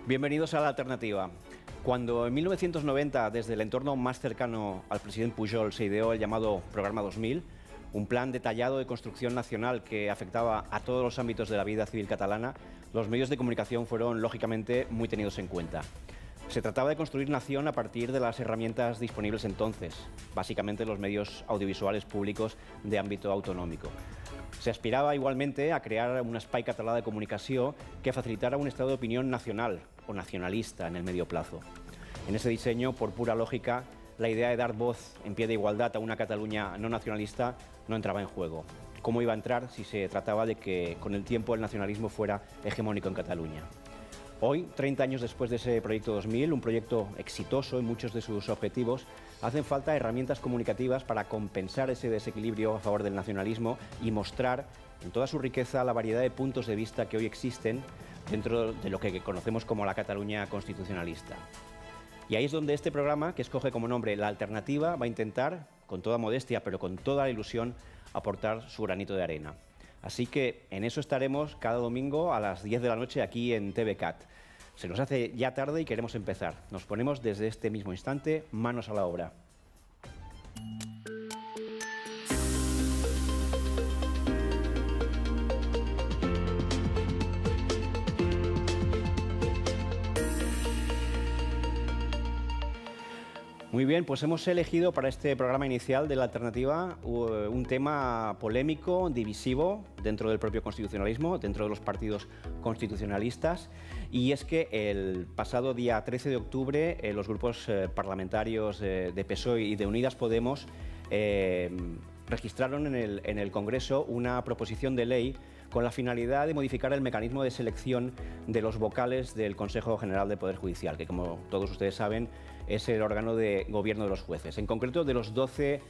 Bienvenidos a La Alternativa. Cuando en 1990, desde el entorno más cercano al presidente Pujol, se ideó el llamado Programa 2000, un plan detallado de construcción nacional que afectaba a todos los ámbitos de la vida civil catalana, los medios de comunicación fueron, lógicamente, muy tenidos en cuenta. Se trataba de construir nación a partir de las herramientas disponibles entonces, básicamente los medios audiovisuales públicos de ámbito autonómico. Se aspirava igualmente a crear un espai català de comunicació que facilitara un estado de opinión nacional o nacionalista en el medio plazo. En ese diseño, por pura lógica, la idea de dar voz en pie de igualdad a una Cataluña no nacionalista no entraba en juego. ¿Cómo iba a entrar si se trataba de que con el tiempo el nacionalismo fuera hegemónico en Cataluña? Hoy, 30 años después de ese proyecto 2000, un proyecto exitoso en muchos de sus objetivos, hacen falta herramientas comunicativas para compensar ese desequilibrio a favor del nacionalismo y mostrar en toda su riqueza la variedad de puntos de vista que hoy existen dentro de lo que conocemos como la Cataluña constitucionalista. Y ahí es donde este programa, que escoge como nombre La Alternativa, va a intentar, con toda modestia pero con toda la ilusión, aportar su granito de arena. Así que en eso estaremos cada domingo a las 10 de la noche aquí en TVCAT. Se nos hace ya tarde y queremos empezar. Nos ponemos desde este mismo instante manos a la obra. Muy bien, pues hemos elegido para este programa inicial de La Alternativa un tema polémico, divisivo, dentro del propio constitucionalismo, dentro de los partidos constitucionalistas, y es que el pasado día 13 de octubre los grupos parlamentarios de PSOE y de Unidas Podemos registraron en el Congreso una proposición de ley con la finalidad de modificar el mecanismo de selección de los vocales del Consejo General del Poder Judicial, que como todos ustedes saben es el órgano de gobierno de los jueces, en concreto de los 12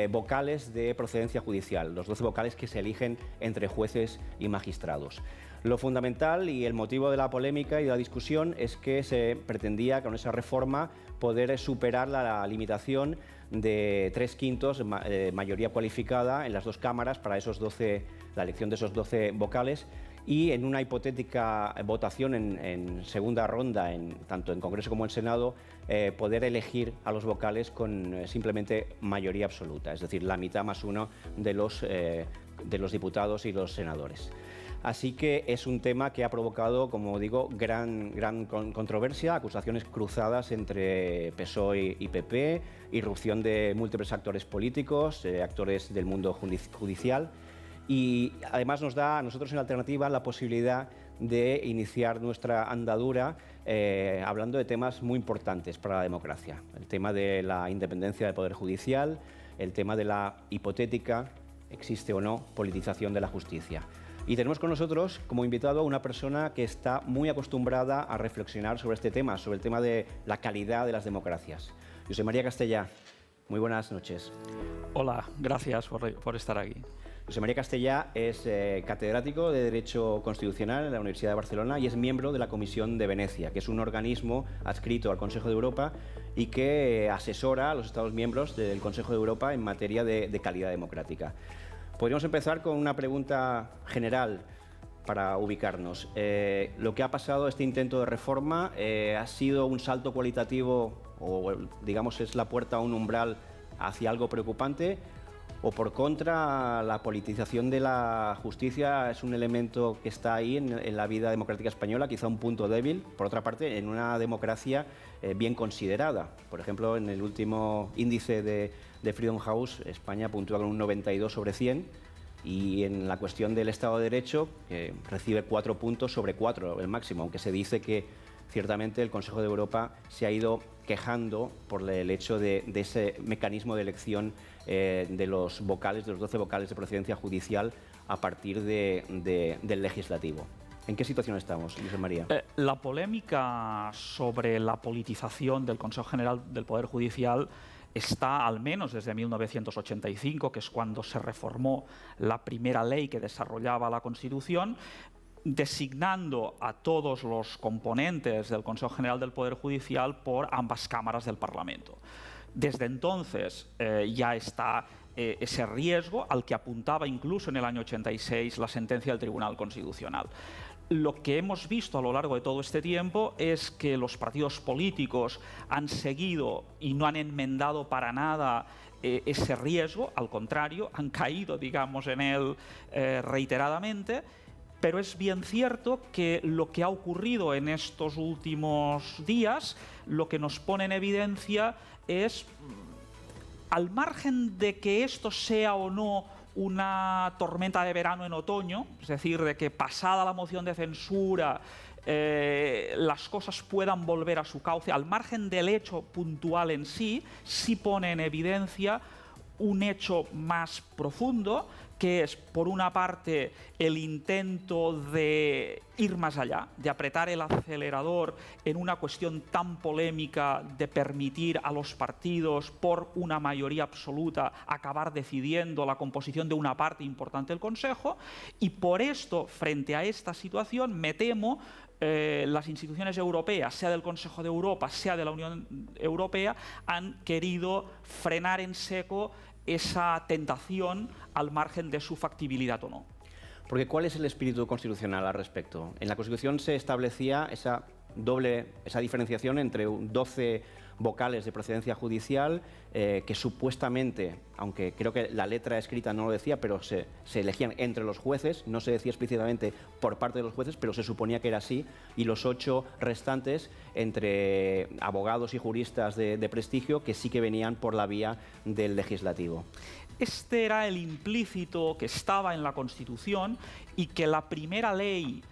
vocales de procedencia judicial, los 12 vocales que se eligen entre jueces y magistrados. Lo fundamental y el motivo de la polémica y de la discusión es que se pretendía con esa reforma poder superar la limitación de 3/5 mayoría cualificada en las dos cámaras para la elección de esos 12 vocales, y en una hipotética votación en segunda ronda, tanto en Congreso como en Senado, poder elegir a los vocales con simplemente mayoría absoluta, es decir, la mitad más uno de los diputados y los senadores. Así que es un tema que ha provocado, como digo, gran controversia, acusaciones cruzadas entre PSOE y PP, irrupción de múltiples actores políticos, actores del mundo judicial, y además nos da a nosotros en Alternativa la posibilidad de iniciar nuestra andadura hablando de temas muy importantes para la democracia. El tema de la independencia del Poder Judicial, el tema de la hipotética, existe o no, politización de la justicia. Y tenemos con nosotros como invitado a una persona que está muy acostumbrada a reflexionar sobre este tema, sobre el tema de la calidad de las democracias. José María Castellà, muy buenas noches. Hola, gracias por estar aquí. José María Castellà es catedrático de Derecho Constitucional en la Universidad de Barcelona y es miembro de la Comisión de Venecia, que es un organismo adscrito al Consejo de Europa y que asesora a los Estados miembros del Consejo de Europa en materia de calidad democrática. Podríamos empezar con una pregunta general para ubicarnos. Lo que ha pasado, este intento de reforma, ¿ha sido un salto cualitativo o, digamos, es la puerta a un umbral hacia algo preocupante? ¿O por contra, la politización de la justicia es un elemento que está ahí en la vida democrática española, quizá un punto débil, por otra parte, en una democracia bien considerada? Por ejemplo, en el último índice de Freedom House, España puntúa con un 92 sobre 100, y en la cuestión del Estado de Derecho recibe 4 puntos sobre 4, el máximo, aunque se dice que ciertamente el Consejo de Europa se ha ido quejando por el hecho de ese mecanismo de elección de los vocales, de los 12 vocales de procedencia judicial a partir del legislativo. ¿En qué situación estamos, José María? La polémica sobre la politización del Consejo General del Poder Judicial está al menos desde 1985, que es cuando se reformó la primera ley que desarrollaba la Constitución, designando a todos los componentes del Consejo General del Poder Judicial por ambas cámaras del Parlamento. Desde entonces ya está ese riesgo al que apuntaba incluso en el año 86 la sentencia del Tribunal Constitucional. Lo que hemos visto a lo largo de todo este tiempo es que los partidos políticos han seguido y no han enmendado para nada ese riesgo, al contrario, han caído, digamos, en él reiteradamente, pero es bien cierto que lo que ha ocurrido en estos últimos días, lo que nos pone en evidencia es, al margen de que esto sea o no una tormenta de verano en otoño, es decir, de que pasada la moción de censura las cosas puedan volver a su cauce, al margen del hecho puntual en sí, sí pone en evidencia un hecho más profundo, que es, por una parte, el intento de ir más allá, de apretar el acelerador en una cuestión tan polémica de permitir a los partidos, por una mayoría absoluta, acabar decidiendo la composición de una parte importante del Consejo, y por esto, frente a esta situación, me temo, las instituciones europeas, sea del Consejo de Europa, sea de la Unión Europea, han querido frenar en seco esa tentación al margen de su factibilidad o no. Porque ¿cuál es el espíritu constitucional al respecto? En la Constitución se establecía esa diferenciación entre 12 vocales de procedencia judicial que supuestamente, aunque creo que la letra escrita no lo decía, pero se elegían entre los jueces, no se decía explícitamente por parte de los jueces, pero se suponía que era así, y los 8 restantes entre abogados y juristas de prestigio que sí que venían por la vía del legislativo. Este era el implícito que estaba en la Constitución y que la primera ley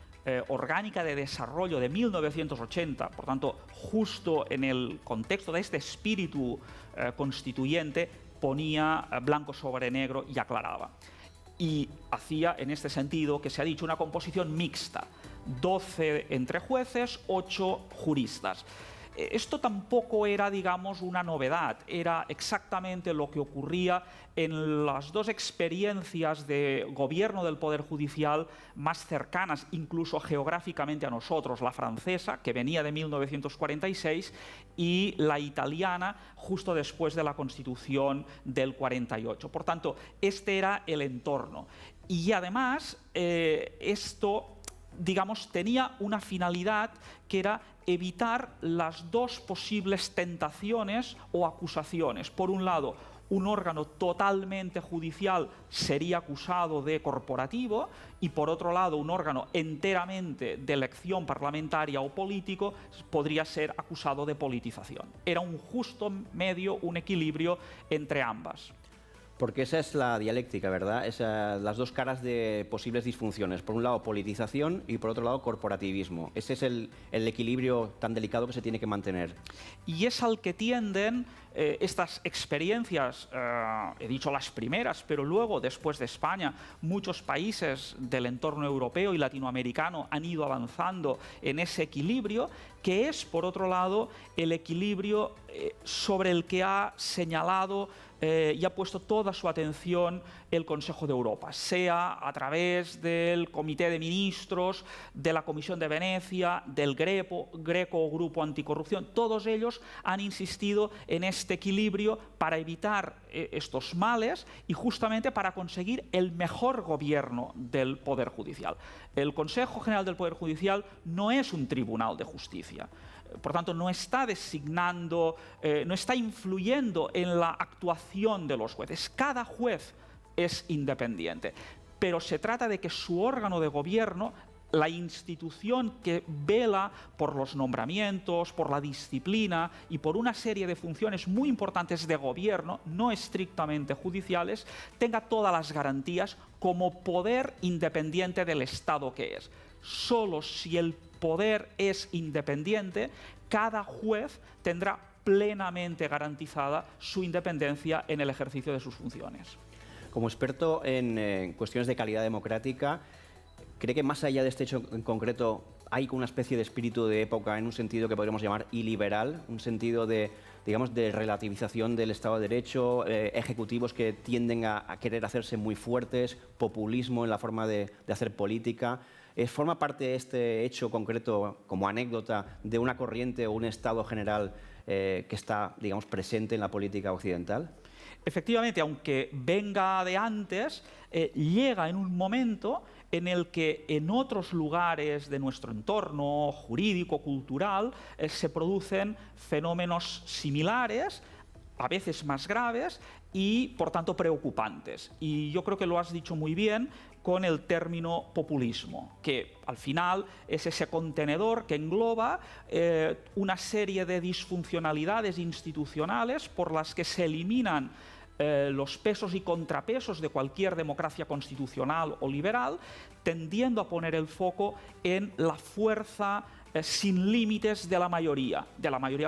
orgánica de desarrollo de 1980, por tanto, justo en el contexto de este espíritu constituyente, ponía blanco sobre negro y aclaraba. Y hacía, en este sentido, que se ha dicho, una composición mixta, 12 entre jueces, 8 juristas. Esto tampoco era, digamos, una novedad, era exactamente lo que ocurría en las dos experiencias de gobierno del Poder Judicial más cercanas, incluso geográficamente a nosotros, la francesa, que venía de 1946, y la italiana, justo después de la Constitución del 48. Por tanto, este era el entorno. Y además, esto, digamos, tenía una finalidad que era evitar las dos posibles tentaciones o acusaciones. Por un lado, un órgano totalmente judicial sería acusado de corporativo y, por otro lado, un órgano enteramente de elección parlamentaria o político podría ser acusado de politización. Era un justo medio, un equilibrio entre ambas. Porque esa es la dialéctica, ¿verdad? Las dos caras de posibles disfunciones. Por un lado, politización y por otro lado, corporativismo. Ese es el equilibrio tan delicado que se tiene que mantener. Y es al que tienden estas experiencias, he dicho las primeras, pero luego, después de España, muchos países del entorno europeo y latinoamericano han ido avanzando en ese equilibrio, que es, por otro lado, el equilibrio sobre el que ha señalado y ha puesto toda su atención el Consejo de Europa, sea a través del Comité de Ministros, de la Comisión de Venecia, del Greco o Grupo Anticorrupción. Todos ellos han insistido en este equilibrio para evitar estos males y justamente para conseguir el mejor gobierno del Poder Judicial. El Consejo General del Poder Judicial no es un tribunal de justicia. Por tanto, no está designando, no está influyendo en la actuación de los jueces. Cada juez es independiente, pero se trata de que su órgano de gobierno, la institución que vela por los nombramientos, por la disciplina y por una serie de funciones muy importantes de gobierno, no estrictamente judiciales, tenga todas las garantías como poder independiente del Estado que es. Solo si el poder es independiente, cada juez tendrá plenamente garantizada su independencia en el ejercicio de sus funciones. Como experto en cuestiones de calidad democrática, ¿cree que más allá de este hecho en concreto hay una especie de espíritu de época en un sentido que podríamos llamar iliberal, un sentido de, digamos, de relativización del Estado de Derecho, ejecutivos que tienden a querer hacerse muy fuertes, populismo en la forma de hacer política? ¿Forma parte de este hecho concreto, como anécdota, de una corriente o un estado general que está, digamos, presente en la política occidental? Efectivamente, aunque venga de antes, llega en un momento en el que en otros lugares de nuestro entorno jurídico, cultural, se producen fenómenos similares, a veces más graves y, por tanto, preocupantes. Y yo creo que lo has dicho muy bien con el término populismo, que al final es ese contenedor que engloba una serie de disfuncionalidades institucionales por las que se eliminan los pesos y contrapesos de cualquier democracia constitucional o liberal, tendiendo a poner el foco en la fuerza sin límites de la mayoría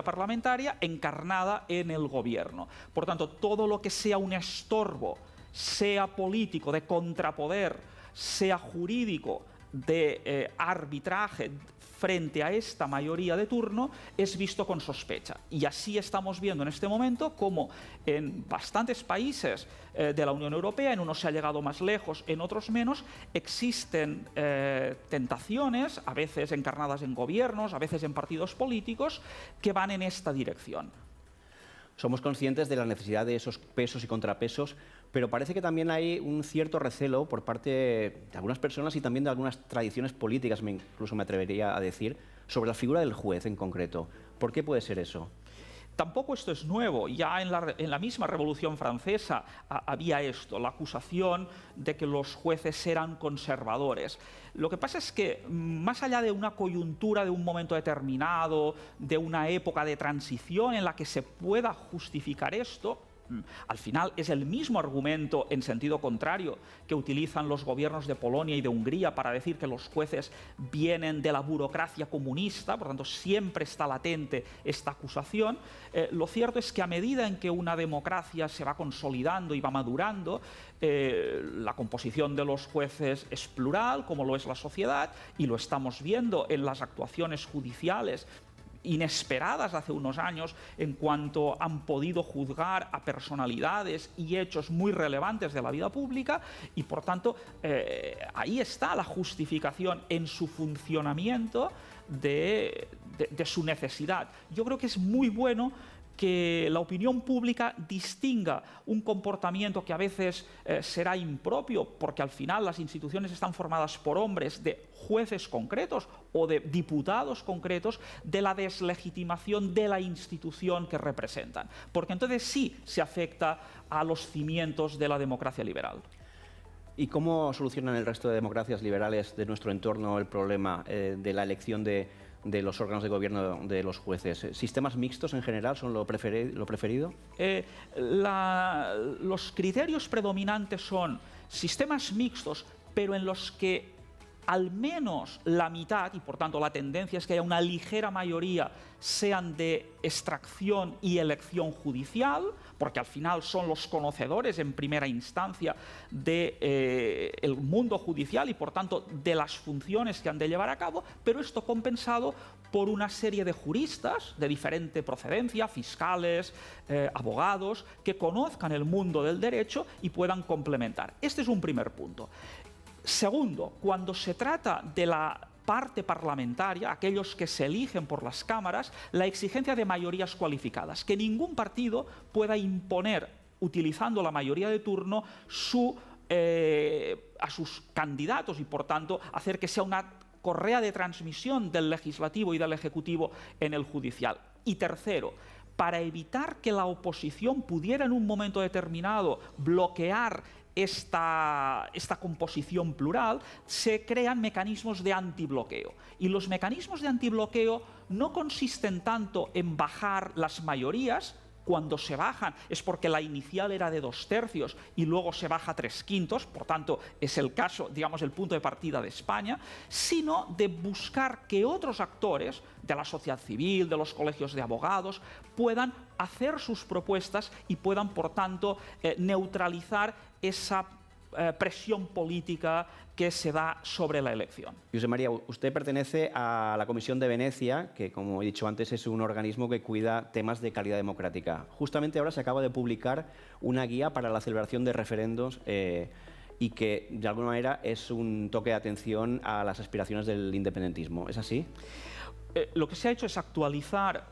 parlamentaria encarnada en el gobierno. Por tanto, todo lo que sea un estorbo, sea político, de contrapoder, sea jurídico, de arbitraje frente a esta mayoría de turno, es visto con sospecha. Y así estamos viendo en este momento cómo en bastantes países de la Unión Europea, en unos se ha llegado más lejos, en otros menos, existen tentaciones, a veces encarnadas en gobiernos, a veces en partidos políticos, que van en esta dirección. Somos conscientes de la necesidad de esos pesos y contrapesos, pero parece que también hay un cierto recelo por parte de algunas personas y también de algunas tradiciones políticas, incluso me atrevería a decir, sobre la figura del juez en concreto. ¿Por qué puede ser eso? Tampoco esto es nuevo. Ya en la misma Revolución Francesa había esto, la acusación de que los jueces eran conservadores. Lo que pasa es que, más allá de una coyuntura, de un momento determinado, de una época de transición en la que se pueda justificar esto, al final es el mismo argumento en sentido contrario que utilizan los gobiernos de Polonia y de Hungría para decir que los jueces vienen de la burocracia comunista, por tanto siempre está latente esta acusación. Lo cierto es que a medida en que una democracia se va consolidando y va madurando, la composición de los jueces es plural, como lo es la sociedad, y lo estamos viendo en las actuaciones judiciales inesperadas hace unos años en cuanto han podido juzgar a personalidades y hechos muy relevantes de la vida pública y, por tanto, ahí está la justificación en su funcionamiento de su necesidad. Yo creo que es muy bueno que la opinión pública distinga un comportamiento que a veces será impropio, porque al final las instituciones están formadas por hombres, de jueces concretos o de diputados concretos, de la deslegitimación de la institución que representan. Porque entonces sí se afecta a los cimientos de la democracia liberal. ¿Y cómo solucionan el resto de democracias liberales de nuestro entorno el problema de la elección de los órganos de gobierno de los jueces? ¿Sistemas mixtos en general son lo preferido? Los criterios predominantes son sistemas mixtos, pero en los que al menos la mitad, y por tanto la tendencia es que haya una ligera mayoría, sean de extracción y elección judicial, porque al final son los conocedores en primera instancia del mundo judicial y por tanto de las funciones que han de llevar a cabo, pero esto compensado por una serie de juristas de diferente procedencia, fiscales, abogados, que conozcan el mundo del derecho y puedan complementar. Este es un primer punto. Segundo, cuando se trata de la parte parlamentaria, aquellos que se eligen por las cámaras, la exigencia de mayorías cualificadas, que ningún partido pueda imponer, utilizando la mayoría de turno, a sus candidatos y, por tanto, hacer que sea una correa de transmisión del legislativo y del ejecutivo en el judicial. Y tercero, para evitar que la oposición pudiera en un momento determinado bloquear esta composición plural, se crean mecanismos de antibloqueo. Y los mecanismos de antibloqueo no consisten tanto en bajar las mayorías. Cuando se bajan es porque la inicial era de 2/3 y luego se baja a 3/5, por tanto es el caso, digamos, el punto de partida de España, sino de buscar que otros actores de la sociedad civil, de los colegios de abogados, puedan hacer sus propuestas y puedan, por tanto, neutralizar esa presión política que se da sobre la elección. Josep María, usted pertenece a la Comisión de Venecia, que, como he dicho antes, es un organismo que cuida temas de calidad democrática. Justamente ahora se acaba de publicar una guía para la celebración de referendos y que, de alguna manera, es un toque de atención a las aspiraciones del independentismo. ¿Es así? lo que se ha hecho es actualizar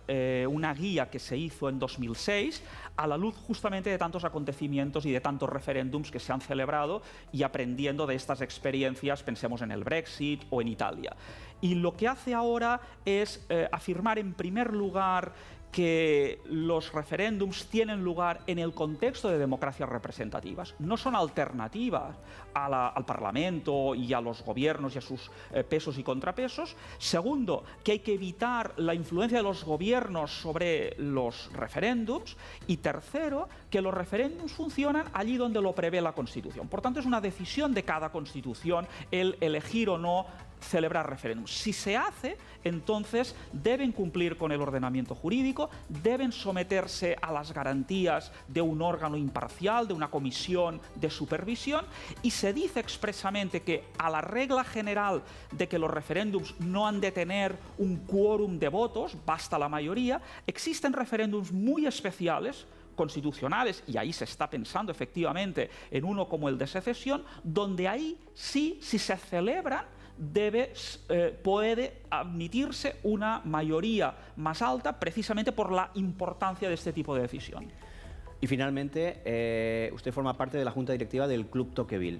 una guía que se hizo en 2006 a la luz justamente de tantos acontecimientos y de tantos referéndums que se han celebrado y aprendiendo de estas experiencias, pensemos en el Brexit o en Italia. Y lo que hace ahora es afirmar en primer lugar que los referéndums tienen lugar en el contexto de democracias representativas, no son alternativas al Parlamento y a los gobiernos y a sus pesos y contrapesos. Segundo, que hay que evitar la influencia de los gobiernos sobre los referéndums. Y tercero, que los referéndums funcionan allí donde lo prevé la Constitución. Por tanto, es una decisión de cada Constitución el elegir o no celebrar referéndums. Si se hace, entonces deben cumplir con el ordenamiento jurídico, deben someterse a las garantías de un órgano imparcial, de una comisión de supervisión, y se dice expresamente que a la regla general de que los referéndums no han de tener un quórum de votos, basta la mayoría, existen referéndums muy especiales, constitucionales, y ahí se está pensando efectivamente en uno como el de secesión, donde ahí sí, si se celebran, puede admitirse una mayoría más alta precisamente por la importancia de este tipo de decisión. Y finalmente, usted forma parte de la Junta Directiva del Club Tocqueville.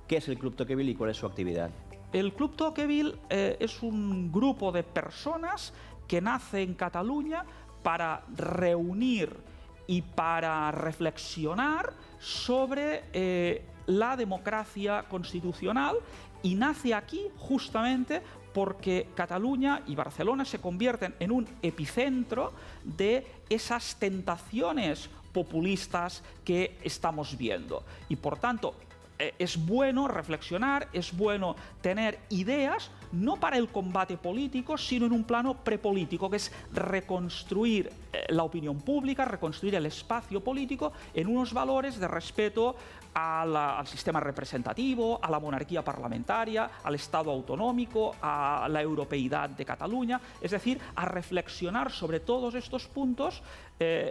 ¿Qué es el Club Tocqueville y cuál es su actividad? El Club Tocqueville es un grupo de personas que nace en Cataluña para reunir y para reflexionar sobre la democracia constitucional, y nace aquí justamente porque Cataluña y Barcelona se convierten en un epicentro de esas tentaciones populistas que estamos viendo. Y por tanto, es bueno reflexionar, es bueno tener ideas, no para el combate político, sino en un plano prepolítico, que es reconstruir la opinión pública, reconstruir el espacio político en unos valores de respeto al sistema representativo, a la monarquía parlamentaria, al Estado autonómico, a la europeidad de Cataluña, es decir, a reflexionar sobre todos estos puntos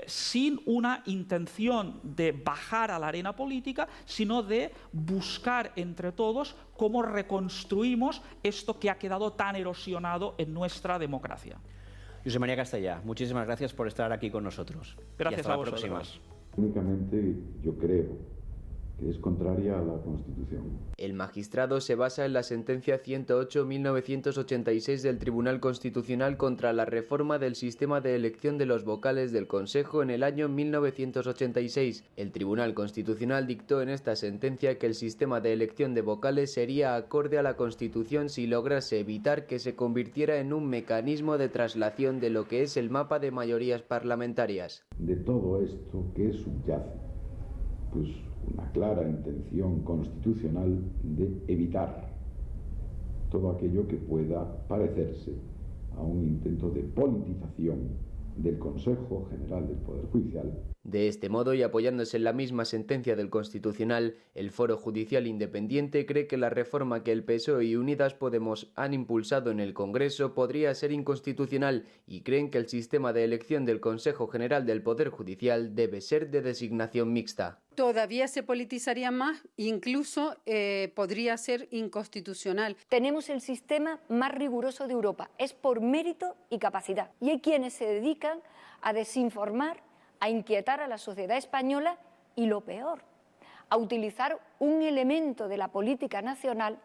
sin una intención de bajar a la arena política, sino de buscar entre todos cómo reconstruimos esto que ha quedado tan erosionado en nuestra democracia. José María Castellà, muchísimas gracias por estar aquí con nosotros. Gracias y hasta a la vosotros. próxima. Únicamente yo creo que es contraria a la Constitución. El magistrado se basa en la sentencia 108/1986 del Tribunal Constitucional contra la reforma del sistema de elección de los vocales del Consejo en el año 1986. El Tribunal Constitucional dictó en esta sentencia que el sistema de elección de vocales sería acorde a la Constitución si lograse evitar que se convirtiera en un mecanismo de traslación de lo que es el mapa de mayorías parlamentarias. De todo esto, ¿qué subyace? Pues una clara intención constitucional de evitar todo aquello que pueda parecerse a un intento de politización del Consejo General del Poder Judicial. De este modo, y apoyándose en la misma sentencia del Constitucional, el Foro Judicial Independiente cree que la reforma que el PSOE y Unidas Podemos han impulsado en el Congreso podría ser inconstitucional y creen que el sistema de elección del Consejo General del Poder Judicial debe ser de designación mixta. Todavía se politizaría más, incluso podría ser inconstitucional. Tenemos el sistema más riguroso de Europa, es por mérito y capacidad. Y hay quienes se dedican a desinformar, a inquietar a la sociedad española y, lo peor, a utilizar un elemento de la política nacional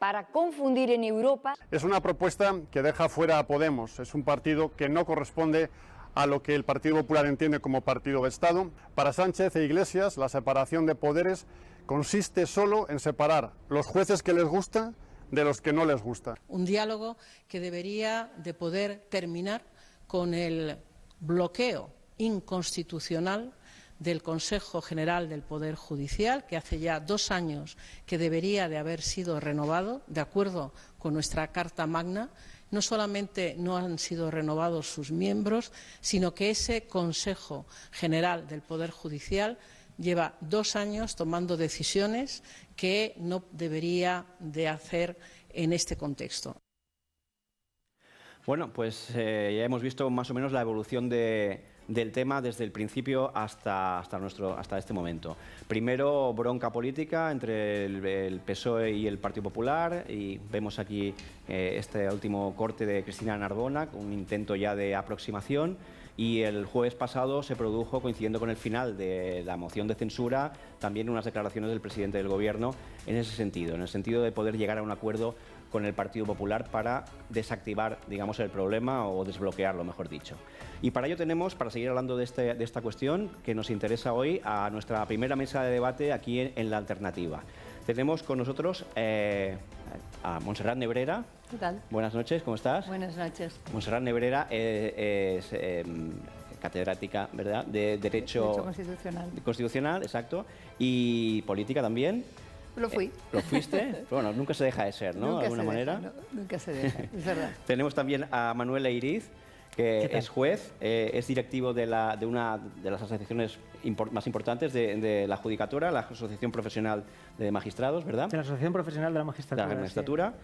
para confundir en Europa. Es una propuesta que deja fuera a Podemos, es un partido que no corresponde a lo que el Partido Popular entiende como partido de Estado. Para Sánchez e Iglesias, la separación de poderes consiste solo en separar los jueces que les gusta de los que no les gusta. Un diálogo que debería de poder terminar con el bloqueo inconstitucional del Consejo General del Poder Judicial, que hace ya 2 años que debería de haber sido renovado, de acuerdo con nuestra Carta Magna. No solamente no han sido renovados sus miembros, sino que ese Consejo General del Poder Judicial lleva 2 años tomando decisiones que no debería de hacer en este contexto. Bueno, pues ya hemos visto más o menos la evolución del tema desde el principio hasta este momento. Primero, bronca política entre el PSOE y el Partido Popular, y vemos aquí este último corte de Cristina Narbona, un intento ya de aproximación, y el jueves pasado se produjo, coincidiendo con el final de la moción de censura, también unas declaraciones del presidente del Gobierno en ese sentido, en el sentido de poder llegar a un acuerdo con el Partido Popular para desactivar, digamos, el problema o desbloquearlo, mejor dicho. Y para ello tenemos, para seguir hablando de esta cuestión que nos interesa hoy, a nuestra primera mesa de debate aquí en La Alternativa. Tenemos con nosotros a Montserrat Nebrera. ¿Qué tal? Buenas noches, ¿cómo estás? Buenas noches. Montserrat Nebrera es catedrática, ¿verdad?, de Derecho Constitucional, exacto, y política también. Lo fui. ¿Lo fuiste? Bueno, nunca se deja de ser, ¿no? De alguna manera. Nunca se deja, es verdad. Tenemos también a Manuel Eiriz, que es juez, es directivo de una de las asociaciones más importantes de la Judicatura, la Asociación Profesional de Magistrados, ¿verdad? De la Asociación Profesional de la Magistratura. De la Magistratura. Sí.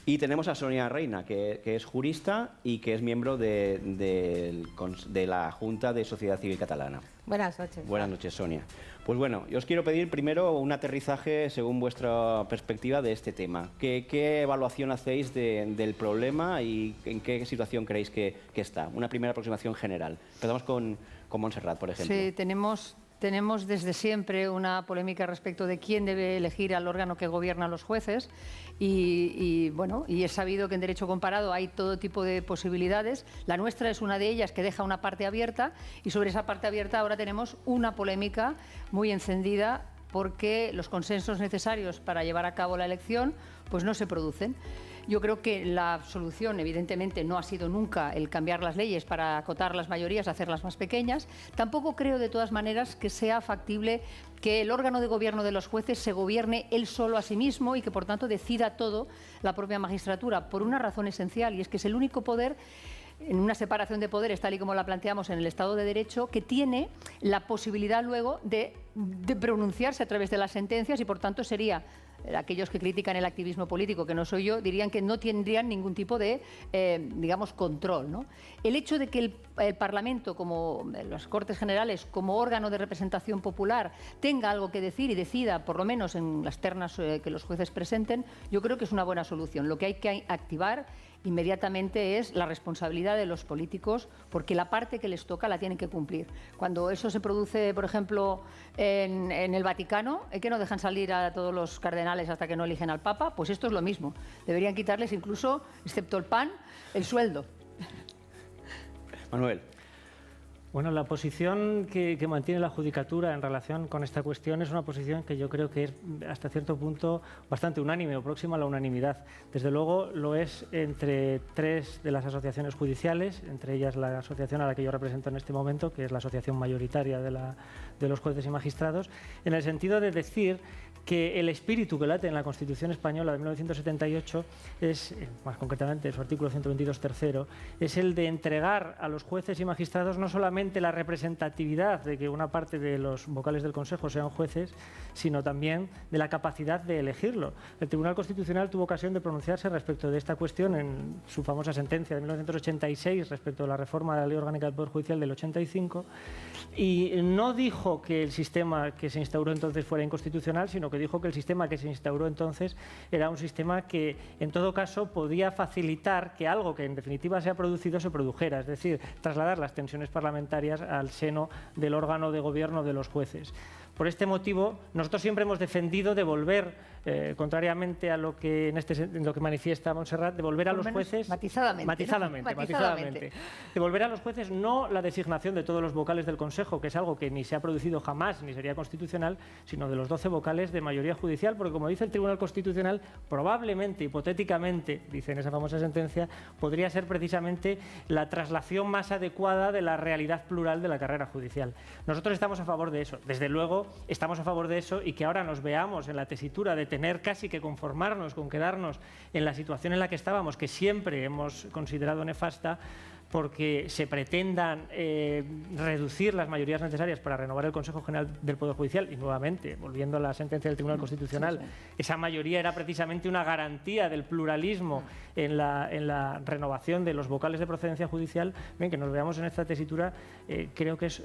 Y tenemos a Sonia Reina, que es jurista y que es miembro de la Junta de Sociedad Civil Catalana. Buenas noches. Buenas noches, Sonia. Pues bueno, yo os quiero pedir primero un aterrizaje según vuestra perspectiva de este tema. ¿Qué evaluación hacéis del problema y en qué situación creéis que está? Una primera aproximación general. Empezamos con Montserrat, por ejemplo. Sí, tenemos desde siempre una polémica respecto de quién debe elegir al órgano que gobierna a los jueces y es sabido que en derecho comparado hay todo tipo de posibilidades. La nuestra es una de ellas, que deja una parte abierta, y sobre esa parte abierta ahora tenemos una polémica muy encendida porque los consensos necesarios para llevar a cabo la elección pues no se producen. Yo creo que la solución, evidentemente, no ha sido nunca el cambiar las leyes para acotar las mayorías, hacerlas más pequeñas. Tampoco creo, de todas maneras, que sea factible que el órgano de gobierno de los jueces se gobierne él solo a sí mismo y que, por tanto, decida todo la propia magistratura, por una razón esencial, y es que es el único poder en una separación de poderes, tal y como la planteamos en el Estado de Derecho, que tiene la posibilidad luego de pronunciarse a través de las sentencias y, por tanto, sería... Aquellos que critican el activismo político, que no soy yo, dirían que no tendrían ningún tipo de, control, ¿no? El hecho de que el Parlamento, como las Cortes Generales, como órgano de representación popular, tenga algo que decir y decida, por lo menos en las ternas que los jueces presenten, yo creo que es una buena solución. Lo que hay que activar inmediatamente es la responsabilidad de los políticos, porque la parte que les toca la tienen que cumplir. Cuando eso se produce, por ejemplo, en el Vaticano, que no dejan salir a todos los cardenales hasta que no eligen al Papa, pues esto es lo mismo. Deberían quitarles incluso, excepto el pan, el sueldo. Manuel. Bueno, la posición que mantiene la Judicatura en relación con esta cuestión es una posición que yo creo que es hasta cierto punto bastante unánime o próxima a la unanimidad. Desde luego lo es entre tres de las asociaciones judiciales, entre ellas la asociación a la que yo represento en este momento, que es la asociación mayoritaria de los jueces y magistrados, en el sentido de decir que el espíritu que late en la Constitución española de 1978 es, más concretamente en su artículo 122 tercero, es el de entregar a los jueces y magistrados no solamente la representatividad de que una parte de los vocales del Consejo sean jueces, sino también de la capacidad de elegirlo. El Tribunal Constitucional tuvo ocasión de pronunciarse respecto de esta cuestión en su famosa sentencia de 1986 respecto a la reforma de la Ley Orgánica del Poder Judicial del 85, y no dijo que el sistema que se instauró entonces fuera inconstitucional, sino que dijo que el sistema que se instauró entonces era un sistema que, en todo caso, podía facilitar que algo que en definitiva se ha producido se produjera, es decir, trasladar las tensiones parlamentarias al seno del órgano de gobierno de los jueces. Por este motivo, nosotros siempre hemos defendido devolver, contrariamente a lo que en lo que manifiesta Montserrat, devolver a los jueces matizadamente. Devolver a los jueces no la designación de todos los vocales del Consejo, que es algo que ni se ha producido jamás ni sería constitucional, sino de los 12 vocales de mayoría judicial, porque como dice el Tribunal Constitucional, probablemente, hipotéticamente, dice en esa famosa sentencia, podría ser precisamente la traslación más adecuada de la realidad plural de la carrera judicial. Nosotros estamos a favor de eso. Desde luego, estamos a favor de eso y que ahora nos veamos en la tesitura de tener casi que conformarnos con quedarnos en la situación en la que estábamos, que siempre hemos considerado nefasta, porque se pretendan reducir las mayorías necesarias para renovar el Consejo General del Poder Judicial, y nuevamente, volviendo a la sentencia del Tribunal Constitucional, esa mayoría era precisamente una garantía del pluralismo en la renovación de los vocales de procedencia judicial. Bien, que nos veamos en esta tesitura, creo que es,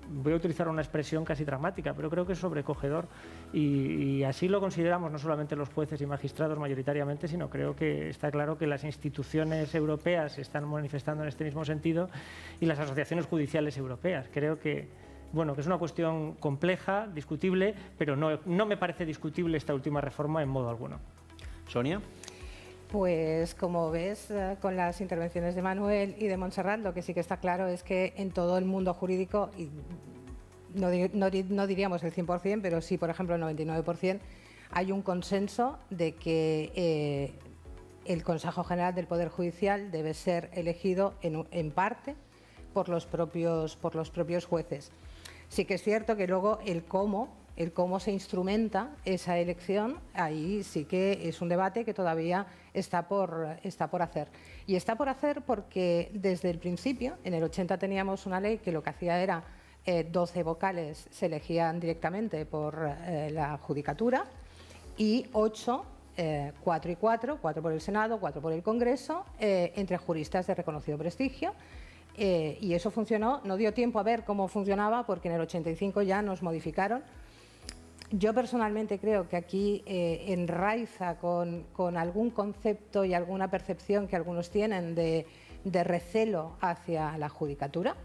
voy a utilizar una expresión casi dramática, pero creo que es sobrecogedor, y así lo consideramos no solamente los jueces y magistrados mayoritariamente, sino creo que está claro que las instituciones europeas se están manifestando en este mismo sentido, y las asociaciones judiciales europeas. Creo que, bueno, que es una cuestión compleja, discutible, pero no me parece discutible esta última reforma en modo alguno. Sonia. Pues como ves, con las intervenciones de Manuel y de Montserrat, lo que sí que está claro es que en todo el mundo jurídico, y no diríamos el 100%, pero sí, por ejemplo, el 99%, hay un consenso de que el Consejo General del Poder Judicial debe ser elegido en parte por los propios jueces. Sí que es cierto que luego el cómo se instrumenta esa elección, ahí sí que es un debate que todavía está por hacer. Y está por hacer porque desde el principio, en el 80 teníamos una ley que lo que hacía era 12 vocales se elegían directamente por la Judicatura, y 8, 4 y 4 por el Senado, 4 por el Congreso, entre juristas de reconocido prestigio. Y eso funcionó, no dio tiempo a ver cómo funcionaba porque en el 85 ya nos modificaron. Yo personalmente creo que aquí enraiza con algún concepto y alguna percepción que algunos tienen de recelo hacia la judicatura,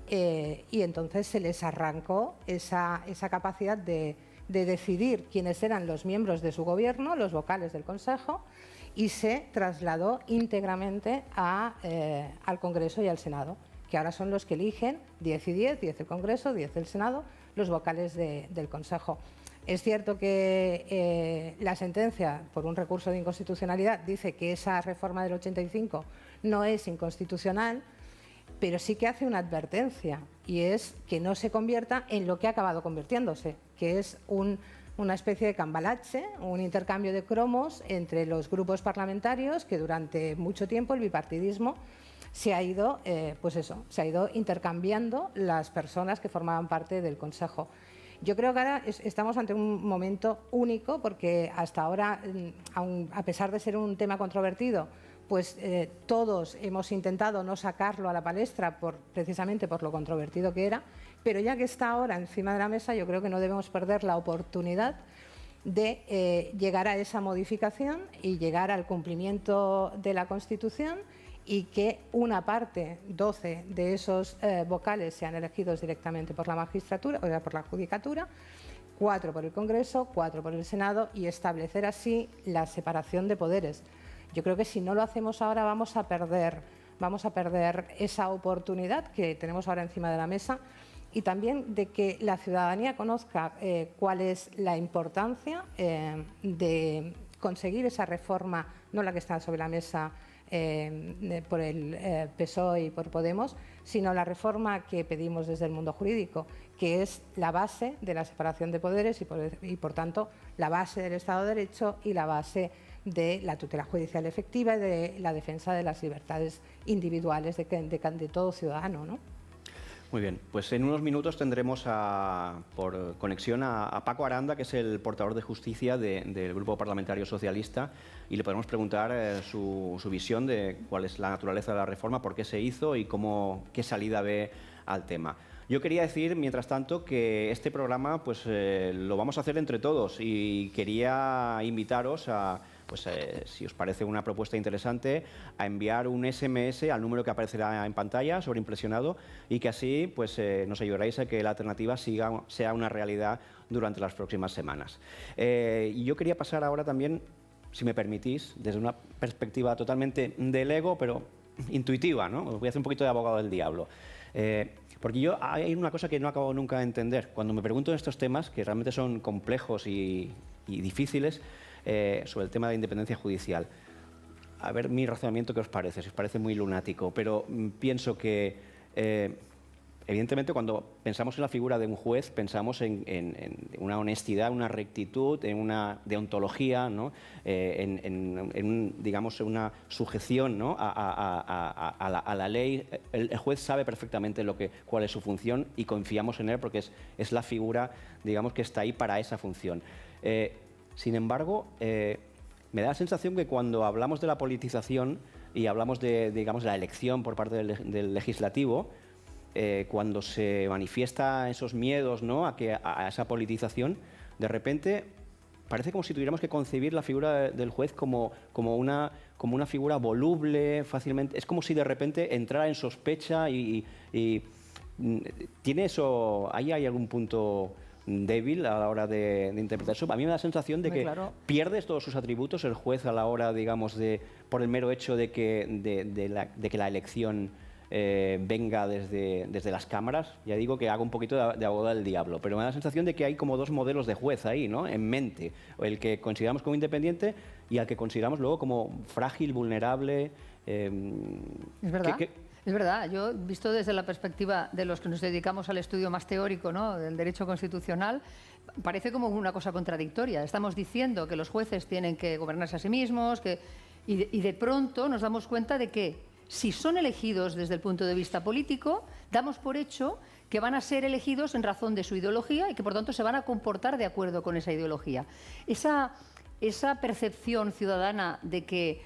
y entonces se les arrancó esa capacidad de decidir quiénes eran los miembros de su gobierno, los vocales del Consejo, y se trasladó íntegramente al Congreso y al Senado, que ahora son los que eligen 10 y 10 el Congreso, 10 el Senado, los vocales del Consejo. Es cierto que la sentencia, por un recurso de inconstitucionalidad, dice que esa reforma del 85 no es inconstitucional, pero sí que hace una advertencia, y es que no se convierta en lo que ha acabado convirtiéndose, que es una especie de cambalache, un intercambio de cromos entre los grupos parlamentarios, que durante mucho tiempo el bipartidismo se ha ido intercambiando las personas que formaban parte del Consejo. Yo creo que ahora estamos ante un momento único, porque hasta ahora, a pesar de ser un tema controvertido, pues todos hemos intentado no sacarlo a la palestra precisamente por lo controvertido que era, pero ya que está ahora encima de la mesa, yo creo que no debemos perder la oportunidad de llegar a esa modificación y llegar al cumplimiento de la Constitución, y que una parte, 12 de esos vocales, sean elegidos directamente por la magistratura, o sea, por la Judicatura, 4 por el Congreso, 4 por el Senado, y establecer así la separación de poderes. Yo creo que si no lo hacemos ahora vamos a perder esa oportunidad que tenemos ahora encima de la mesa, y también de que la ciudadanía conozca cuál es la importancia de conseguir esa reforma, no la que está sobre la mesa por el PSOE y por Podemos, sino la reforma que pedimos desde el mundo jurídico, que es la base de la separación de poderes y por tanto, la base del Estado de Derecho y la base de la tutela judicial efectiva y de la defensa de las libertades individuales de todo ciudadano, ¿no? Muy bien, pues en unos minutos tendremos por conexión a Paco Aranda, que es el portador de justicia del Grupo Parlamentario Socialista, y le podemos preguntar su visión de cuál es la naturaleza de la reforma, por qué se hizo y qué salida ve al tema. Yo quería decir, mientras tanto, que este programa pues lo vamos a hacer entre todos, y quería invitaros a, pues si os parece una propuesta interesante, a enviar un SMS al número que aparecerá en pantalla, sobreimpresionado, y que así pues nos ayudaréis a que la alternativa sea una realidad durante las próximas semanas. Y yo quería pasar ahora también, si me permitís, desde una perspectiva totalmente del ego, pero intuitiva, ¿no? Voy a hacer un poquito de abogado del diablo. Porque hay una cosa que no acabo nunca de entender. Cuando me pregunto en estos temas, que realmente son complejos y difíciles, sobre el tema de la independencia judicial. A ver mi razonamiento, ¿qué os parece? Si os parece muy lunático, pero pienso que evidentemente, cuando pensamos en la figura de un juez, pensamos en una honestidad, una rectitud, en una deontología, ¿no? Digamos, una sujeción, ¿no? a la ley. El juez sabe perfectamente cuál es su función y confiamos en él porque es la figura, digamos, que está ahí para esa función. Sin embargo, me da la sensación que cuando hablamos de la politización y hablamos de, digamos, la elección por parte del legislativo, cuando se manifiesta esos miedos, ¿no? a esa politización, de repente parece como si tuviéramos que concebir la figura del juez como una figura voluble, fácilmente. Es como si de repente entrara en sospecha y ¿tiene eso? ¿Ahí hay algún punto débil a la hora de interpretar eso? A mí me da la sensación de que pierdes todos sus atributos el juez a la hora, digamos, por el mero hecho de que la elección venga desde las cámaras. Ya digo que hago un poquito de abogado del diablo, pero me da la sensación de que hay como dos modelos de juez ahí, ¿no? En mente, el que consideramos como independiente y al que consideramos luego como frágil, vulnerable. Es verdad. Es verdad, yo visto desde la perspectiva de los que nos dedicamos al estudio más teórico, ¿no? del derecho constitucional, parece como una cosa contradictoria. Estamos diciendo que los jueces tienen que gobernarse a sí mismos, y de pronto nos damos cuenta de que si son elegidos desde el punto de vista político, damos por hecho que van a ser elegidos en razón de su ideología y que por tanto se van a comportar de acuerdo con esa ideología. Esa percepción ciudadana de que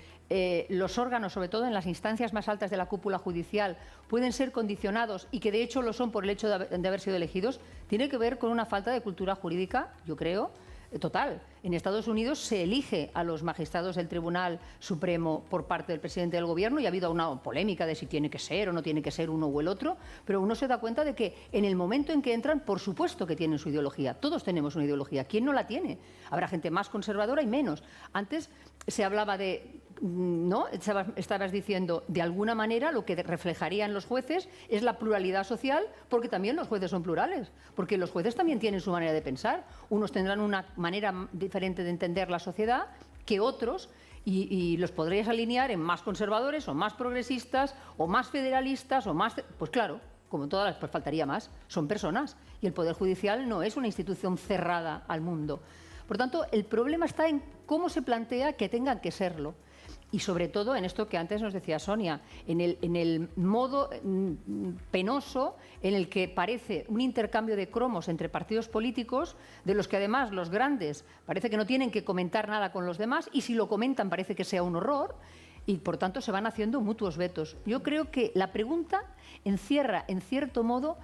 los órganos, sobre todo en las instancias más altas de la cúpula judicial, pueden ser condicionados y que de hecho lo son por el hecho de haber sido elegidos, tiene que ver con una falta de cultura jurídica, yo creo, total. En Estados Unidos se elige a los magistrados del Tribunal Supremo por parte del presidente del Gobierno y ha habido una polémica de si tiene que ser o no tiene que ser uno o el otro, pero uno se da cuenta de que en el momento en que entran, por supuesto que tienen su ideología. Todos tenemos una ideología. ¿Quién no la tiene? Habrá gente más conservadora y menos. Antes se hablaba de... ¿no? Estabas diciendo, de alguna manera lo que reflejarían los jueces es la pluralidad social, porque también los jueces son plurales, porque los jueces también tienen su manera de pensar. Unos tendrán una manera diferente de entender la sociedad que otros, y los podrías alinear en más conservadores o más progresistas o más federalistas o más... Pues claro, como todas las, pues faltaría más. Son personas y el Poder Judicial no es una institución cerrada al mundo. Por tanto, el problema está en cómo se plantea que tengan que serlo. Y sobre todo en esto que antes nos decía Sonia, en el modo penoso en el que parece un intercambio de cromos entre partidos políticos, de los que además los grandes parece que no tienen que comentar nada con los demás, y si lo comentan parece que sea un horror, y por tanto se van haciendo mutuos vetos. Yo creo que la pregunta encierra, en cierto modo,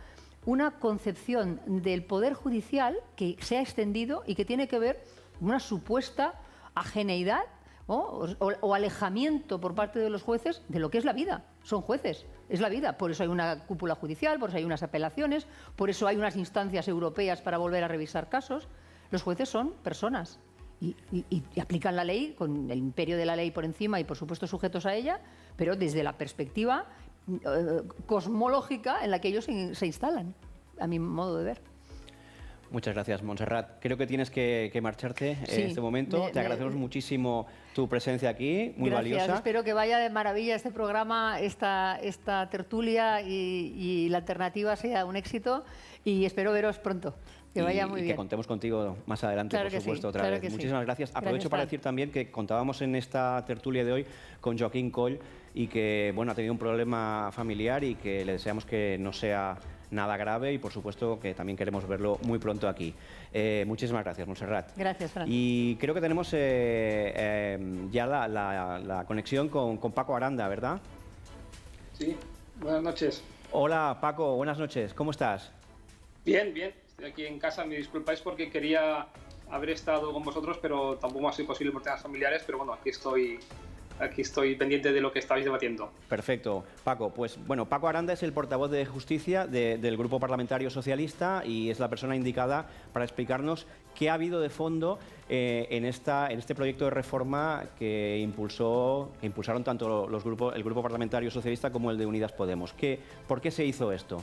una concepción del Poder Judicial que se ha extendido y que tiene que ver con una supuesta ajeneidad o alejamiento por parte de los jueces de lo que es la vida. Son jueces, es la vida. Por eso hay una cúpula judicial, por eso hay unas apelaciones, por eso hay unas instancias europeas para volver a revisar casos. Los jueces son personas y aplican la ley con el imperio de la ley por encima y, por supuesto, sujetos a ella, pero desde la perspectiva cosmológica en la que ellos se instalan, a mi modo de ver. Muchas gracias, Montserrat. Creo que tienes que marcharte en este momento. Te agradecemos muchísimo tu presencia aquí, muy valiosa. Espero que vaya de maravilla este programa, esta tertulia y la alternativa sea un éxito, y espero veros pronto. Que vaya muy bien. Y que contemos contigo más adelante, por supuesto, otra vez. Muchísimas gracias. Aprovecho para decir también que contábamos en esta tertulia de hoy con Joaquín Coll y que ha tenido un problema familiar y que le deseamos que no sea nada grave y, por supuesto, que también queremos verlo muy pronto aquí. Muchísimas gracias, Montserrat. Gracias, Fran. Y creo que tenemos ya la conexión con Paco Aranda, ¿verdad? Sí, buenas noches. Hola, Paco, buenas noches. ¿Cómo estás? Bien, bien. Estoy aquí en casa. Me disculpáis porque quería haber estado con vosotros, pero tampoco ha sido posible por temas familiares. Pero bueno, aquí estoy pendiente de lo que estáis debatiendo. Perfecto. Paco, pues bueno, Paco Aranda es el portavoz de Justicia del Grupo Parlamentario Socialista y es la persona indicada para explicarnos qué ha habido de fondo en este proyecto de reforma que impulsaron tanto el Grupo Parlamentario Socialista como el de Unidas Podemos. ¿Por qué se hizo esto?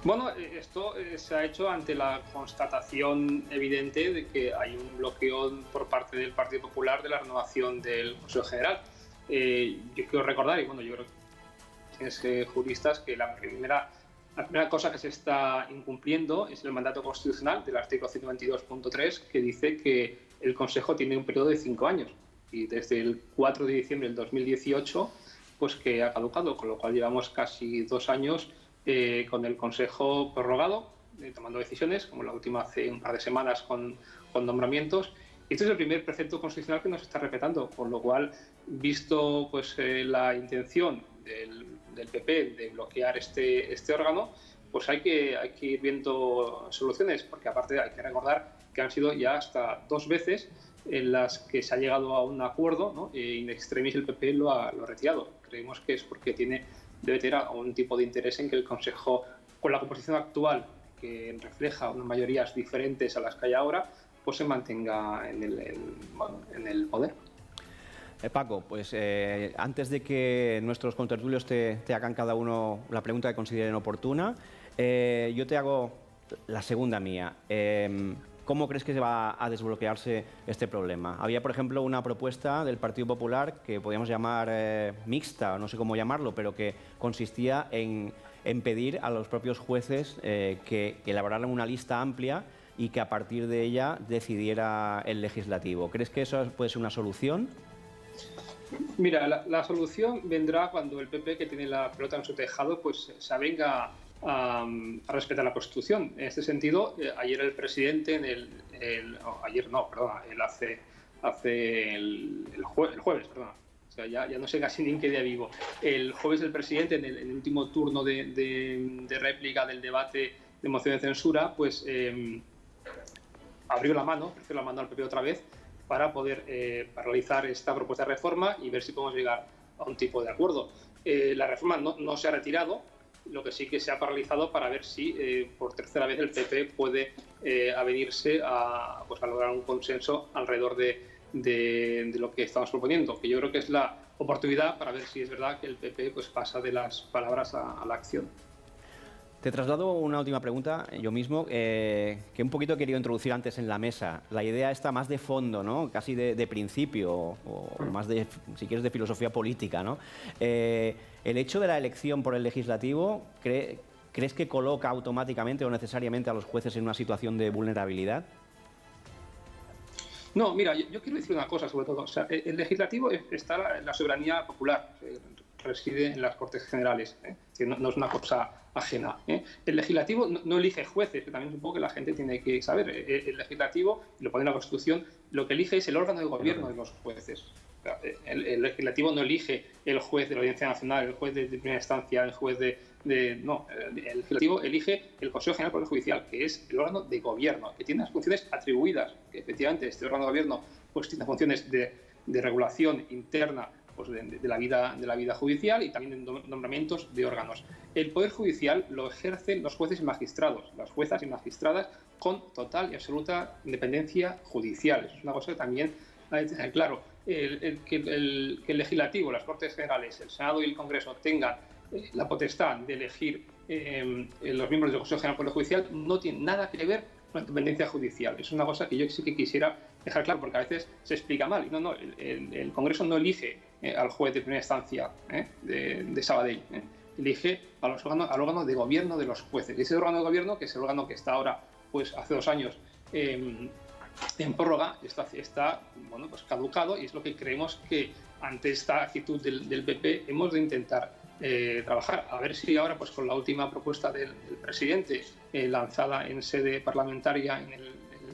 Bueno, esto se ha hecho ante la constatación evidente de que hay un bloqueo por parte del Partido Popular de la renovación del Consejo General. Yo quiero recordar, y bueno, yo creo que tienes juristas, que la primera La primera cosa que se está incumpliendo es el mandato constitucional del artículo 122.3, que dice que el Consejo tiene un periodo de 5 años y desde el 4 de diciembre del 2018 pues que ha caducado, con lo cual llevamos casi 2 años con el Consejo prorrogado, tomando decisiones, como la última hace un par de semanas con nombramientos. Y este es el primer precepto constitucional que nos está respetando, con lo cual, visto pues la intención del PP de bloquear este órgano, pues hay que ir viendo soluciones, porque aparte hay que recordar que han sido ya hasta 2 veces en las que se ha llegado a un acuerdo, ¿no? In extremis el PP lo ha retirado. Creemos que es porque debe tener algún tipo de interés en que el Consejo, con la composición actual, que refleja unas mayorías diferentes a las que hay ahora, pues se mantenga en el poder. Paco, pues antes de que nuestros contertulios te hagan cada uno la pregunta que consideren oportuna, yo te hago la segunda mía. ¿Cómo crees que se va a desbloquearse este problema? Había, por ejemplo, una propuesta del Partido Popular que podíamos llamar mixta, no sé cómo llamarlo, pero que consistía en pedir a los propios jueces que elaboraran una lista amplia y que a partir de ella decidiera el legislativo. ¿Crees que eso puede ser una solución? Mira, la solución vendrá cuando el PP, que tiene la pelota en su tejado, pues se avenga a respetar la Constitución. En este sentido, ayer el presidente, el jueves, perdón. O sea, ya no sé casi ni en qué día vivo. El jueves el presidente, en el último turno de réplica del debate de moción de censura, pues abrió la mano al PP otra vez para poder paralizar esta propuesta de reforma y ver si podemos llegar a un tipo de acuerdo. La reforma no se ha retirado, lo que sí que se ha paralizado para ver si por tercera vez el PP puede avenirse a lograr un consenso alrededor de lo que estamos proponiendo, que yo creo que es la oportunidad para ver si es verdad que el PP pues pasa de las palabras a la acción. Te traslado una última pregunta, yo mismo, que un poquito he querido introducir antes en la mesa. La idea está más de fondo, ¿no? Casi de principio, o más de, si quieres, de filosofía política, ¿no? El hecho de la elección por el legislativo, ¿crees que coloca automáticamente o necesariamente a los jueces en una situación de vulnerabilidad? No, mira, yo quiero decir una cosa sobre todo. O sea, el legislativo está en la soberanía popular, reside en las Cortes Generales, no es una cosa ajena. El legislativo no elige jueces, que también es un poco que la gente tiene que saber. El legislativo, y lo pone en la Constitución, lo que elige es el órgano de gobierno de los jueces. El legislativo no elige el juez de la Audiencia Nacional, el juez de primera instancia, el juez no, el legislativo elige el Consejo General del Poder Judicial, que es el órgano de gobierno, que tiene las funciones atribuidas, que efectivamente este órgano de gobierno pues tiene funciones de regulación interna pues, de la vida judicial y también de nombramientos de órganos. El Poder Judicial lo ejercen los jueces y magistrados, las juezas y magistradas con total y absoluta independencia judicial. Eso es una cosa que también hay que tener claro. Que el Legislativo, las Cortes Generales, el Senado y el Congreso tengan la potestad de elegir los miembros del Consejo General del Poder Judicial no tiene nada que ver con la independencia judicial. Es una cosa que yo sí que quisiera dejar claro, porque a veces se explica mal. No, el Congreso no elige al juez de primera instancia de Sabadell, elige al órgano de gobierno de los jueces. Y ese órgano de gobierno, que es el órgano que está ahora, pues hace 2 años, en prórroga, está bueno, pues caducado, y es lo que creemos que ante esta actitud del PP hemos de intentar trabajar. A ver si ahora, pues con la última propuesta del presidente lanzada en sede parlamentaria en el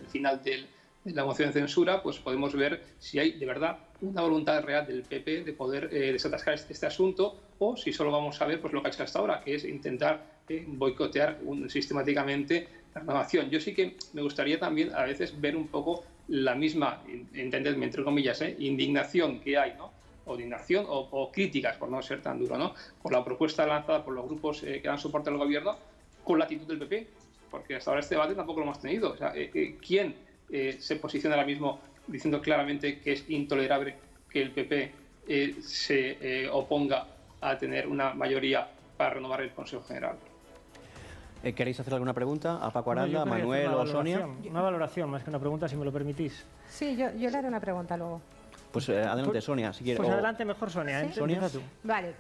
final de la moción de censura, pues podemos ver si hay de verdad una voluntad real del PP de poder desatascar este asunto, o si solo vamos a ver pues lo que ha hecho hasta ahora, que es intentar boicotear sistemáticamente la renovación. Yo sí que me gustaría también a veces ver un poco la misma, entendedme entre comillas, indignación que hay, ¿no? O indignación o críticas, por no ser tan duro, ¿no? Por la propuesta lanzada por los grupos que dan soporte al gobierno, con la actitud del PP, porque hasta ahora este debate tampoco lo hemos tenido. O sea, ¿quién se posiciona ahora mismo diciendo claramente que es intolerable que el PP se oponga a tener una mayoría para renovar el Consejo General? ¿Queréis hacer alguna pregunta a Paco Aranda, Manuel o Sonia? Una valoración, más que una pregunta, si me lo permitís. Sí, yo le haré una pregunta luego. Pues adelante, Sonia, si quieres. Pues adelante mejor, Sonia. ¿Sí? Empieza tú. Vale.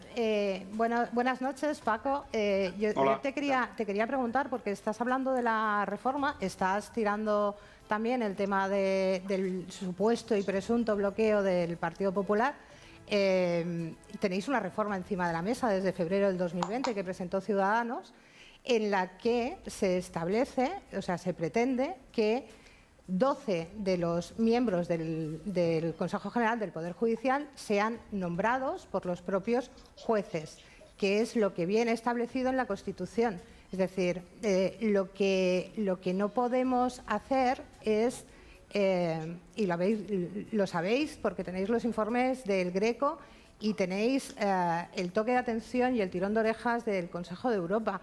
Buenas noches, Paco. Yo te quería preguntar, porque estás hablando de la reforma, estás tirando también el tema del supuesto y presunto bloqueo del Partido Popular. Tenéis una reforma encima de la mesa desde febrero del 2020 que presentó Ciudadanos, en la que se establece, o sea, se pretende que 12 de los miembros del Consejo General del Poder Judicial sean nombrados por los propios jueces, que es lo que viene establecido en la Constitución. Es decir, lo que no podemos hacer es, y lo sabéis porque tenéis los informes del Greco y tenéis el toque de atención y el tirón de orejas del Consejo de Europa.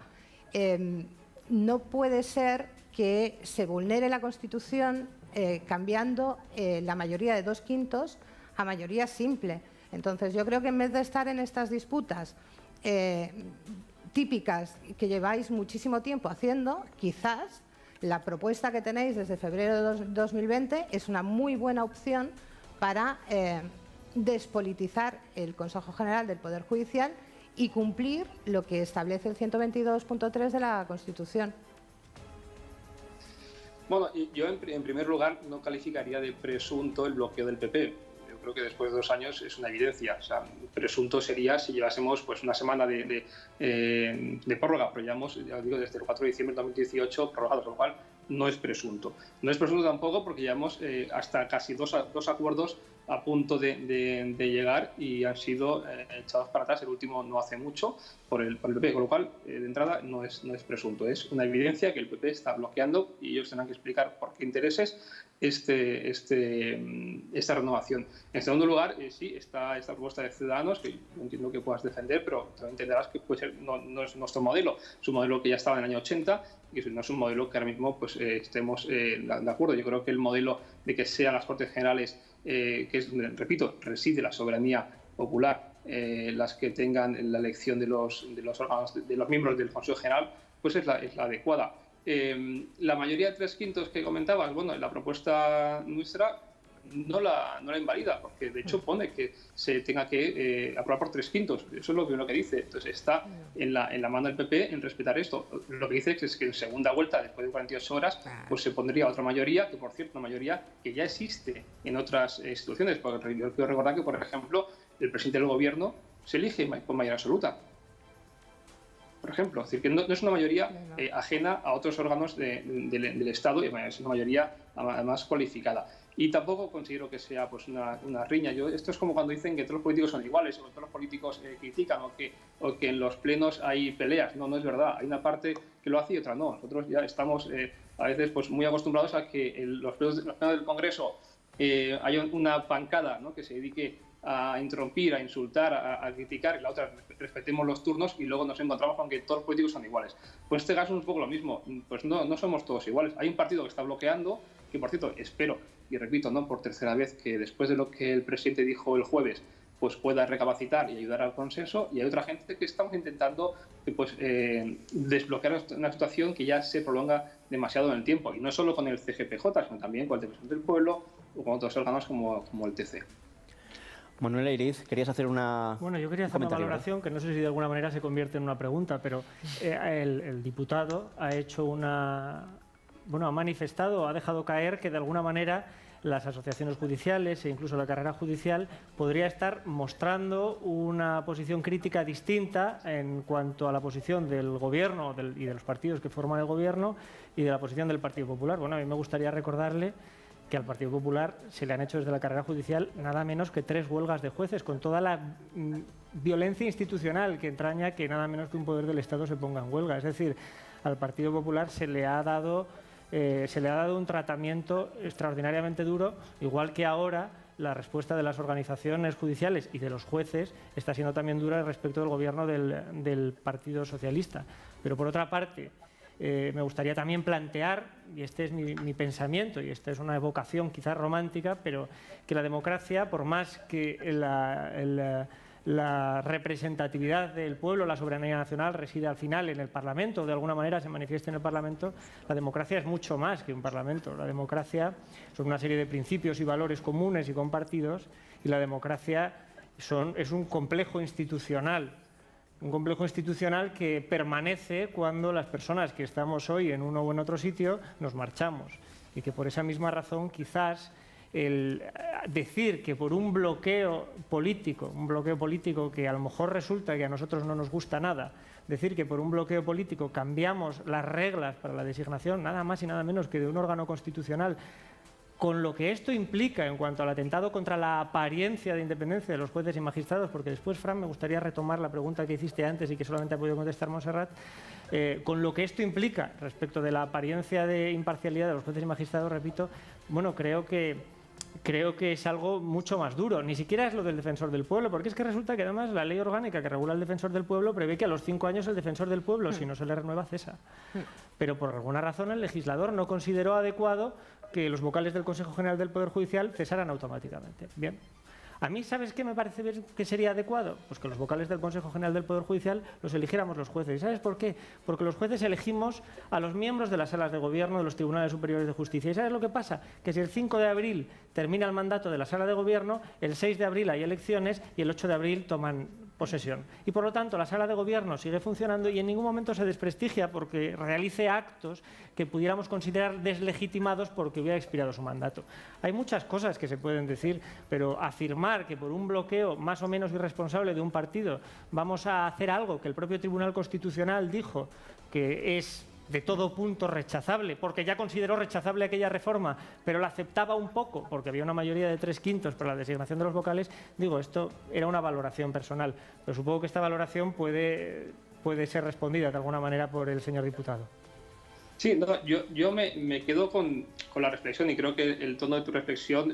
No puede ser que se vulnere la Constitución cambiando la mayoría de 2/5 a mayoría simple. Entonces, yo creo que en vez de estar en estas disputas típicas que lleváis muchísimo tiempo haciendo, quizás la propuesta que tenéis desde febrero de 2020 es una muy buena opción para despolitizar el Consejo General del Poder Judicial y cumplir lo que establece el 122.3 de la Constitución. Bueno, yo en primer lugar no calificaría de presunto el bloqueo del PP. Yo creo que después de 2 años es una evidencia. O sea, presunto sería si llevásemos pues una semana de prórroga, pero llevamos, ya digo, desde el 4 de diciembre de 2018 prorrogados, lo cual no es presunto. No es presunto tampoco porque llevamos hasta casi dos acuerdos a punto de llegar y han sido echados para atrás, el último no hace mucho, por el PP, con lo cual, de entrada, no es presunto. Es una evidencia que el PP está bloqueando y ellos tendrán que explicar por qué intereses esta renovación. En segundo lugar, sí, está esta propuesta de Ciudadanos, que yo entiendo que puedas defender, pero también entenderás que puede ser, no es nuestro modelo, es un modelo que ya estaba en el año 80 y no es un modelo que ahora mismo pues, estemos de acuerdo. Yo creo que el modelo de que sean las Cortes Generales, que es donde, repito, reside la soberanía popular, las que tengan la elección de los órganos, de los miembros del Consejo General, pues es la adecuada. La mayoría de 3/5 que comentabas, bueno, la propuesta nuestra no la invalida, porque de hecho pone que se tenga que aprobar por 3/5. Eso es lo primero que dice. Entonces está en la mano del PP en respetar esto. Lo que dice es que en segunda vuelta, después de 48 horas, pues se pondría otra mayoría, que por cierto, una mayoría que ya existe en otras instituciones. Porque yo quiero recordar que, por ejemplo, el presidente del gobierno se elige por mayoría absoluta. Por ejemplo, es decir, que no es una mayoría ajena a otros órganos del Estado, y es una mayoría además cualificada. Y tampoco considero que sea pues una riña. Esto es como cuando dicen que todos los políticos son iguales, o que todos los políticos critican, o que en los plenos hay peleas. No es verdad. Hay una parte que lo hace y otra no. Nosotros ya estamos a veces pues muy acostumbrados a que en los plenos del Congreso haya una bancada, ¿no?, que se dedique a interrumpir, a insultar, a criticar, y la otra respetemos los turnos, y luego nos encontramos con que todos los políticos son iguales. Pues en este caso es un poco lo mismo. Pues no somos todos iguales. Hay un partido que está bloqueando, que por cierto espero, y repito, no por tercera vez, que después de lo que el presidente dijo el jueves, pues pueda recapacitar y ayudar al consenso, y hay otra gente que estamos intentando pues, desbloquear una situación que ya se prolonga demasiado en el tiempo, y no solo con el CGPJ, sino también con el Defensor del Pueblo o con otros órganos como el TC. Manuel Eiriz, querías hacer una... Bueno, yo quería hacer una valoración, que no sé si de alguna manera se convierte en una pregunta, pero el diputado ha hecho ha manifestado, ha dejado caer que de alguna manera las asociaciones judiciales e incluso la carrera judicial podría estar mostrando una posición crítica distinta en cuanto a la posición del Gobierno y de los partidos que forman el Gobierno y de la posición del Partido Popular. Bueno, a mí me gustaría recordarle que al Partido Popular se le han hecho desde la carrera judicial nada menos que 3 huelgas de jueces, con toda la violencia institucional que entraña que nada menos que un poder del Estado se ponga en huelga. Es decir, al Partido Popular se le ha dado un tratamiento extraordinariamente duro, igual que ahora la respuesta de las organizaciones judiciales y de los jueces está siendo también dura respecto del gobierno del Partido Socialista. Pero por otra parte, me gustaría también plantear, y este es mi pensamiento, y esta es una evocación quizás romántica, pero que la democracia, por más que la representatividad del pueblo, la soberanía nacional reside al final en el Parlamento, de alguna manera se manifiesta en el Parlamento, la democracia es mucho más que un Parlamento. La democracia son una serie de principios y valores comunes y compartidos, y la democracia es un complejo institucional que permanece cuando las personas que estamos hoy en uno o en otro sitio nos marchamos, y que por esa misma razón quizás el decir que por un bloqueo político que a lo mejor resulta que a nosotros no nos gusta nada, decir que por un bloqueo político cambiamos las reglas para la designación nada más y nada menos que de un órgano constitucional, con lo que esto implica en cuanto al atentado contra la apariencia de independencia de los jueces y magistrados, porque después, Fran, me gustaría retomar la pregunta que hiciste antes y que solamente ha podido contestar Montserrat, con lo que esto implica respecto de la apariencia de imparcialidad de los jueces y magistrados, repito, bueno, creo que es algo mucho más duro. Ni siquiera es lo del defensor del pueblo, porque es que resulta que además la ley orgánica que regula el defensor del pueblo prevé que a los 5 años el defensor del pueblo, si no se le renueva, cesa. Pero por alguna razón el legislador no consideró adecuado que los vocales del Consejo General del Poder Judicial cesaran automáticamente. Bien. A mí, ¿sabes qué me parece que sería adecuado? Pues que los vocales del Consejo General del Poder Judicial los eligiéramos los jueces. ¿Y sabes por qué? Porque los jueces elegimos a los miembros de las salas de gobierno de los tribunales superiores de justicia. ¿Y sabes lo que pasa? Que si el 5 de abril termina el mandato de la sala de gobierno, el 6 de abril hay elecciones y el 8 de abril toman posesión. Y por lo tanto la sala de gobierno sigue funcionando y en ningún momento se desprestigia porque realice actos que pudiéramos considerar deslegitimados porque hubiera expirado su mandato. Hay muchas cosas que se pueden decir, pero afirmar que por un bloqueo más o menos irresponsable de un partido vamos a hacer algo que el propio Tribunal Constitucional dijo que es de todo punto rechazable, porque ya consideró rechazable aquella reforma, pero la aceptaba un poco, porque había una mayoría de 3/5 para la designación de los vocales, digo, esto era una valoración personal, pero supongo que esta valoración puede ser respondida de alguna manera por el señor diputado. Sí, no, yo me quedo con la reflexión y creo que el tono de tu reflexión,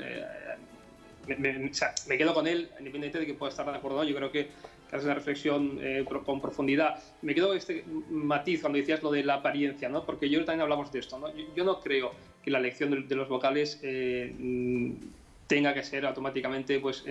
me quedo con él, independientemente de que pueda estar de acuerdo o no. Yo creo que haces una reflexión con profundidad. Me quedo este matiz cuando decías lo de la apariencia, ¿no? Porque yo también hablamos de esto, ¿no? Yo no creo que la elección de los vocales tenga que ser automáticamente, pues,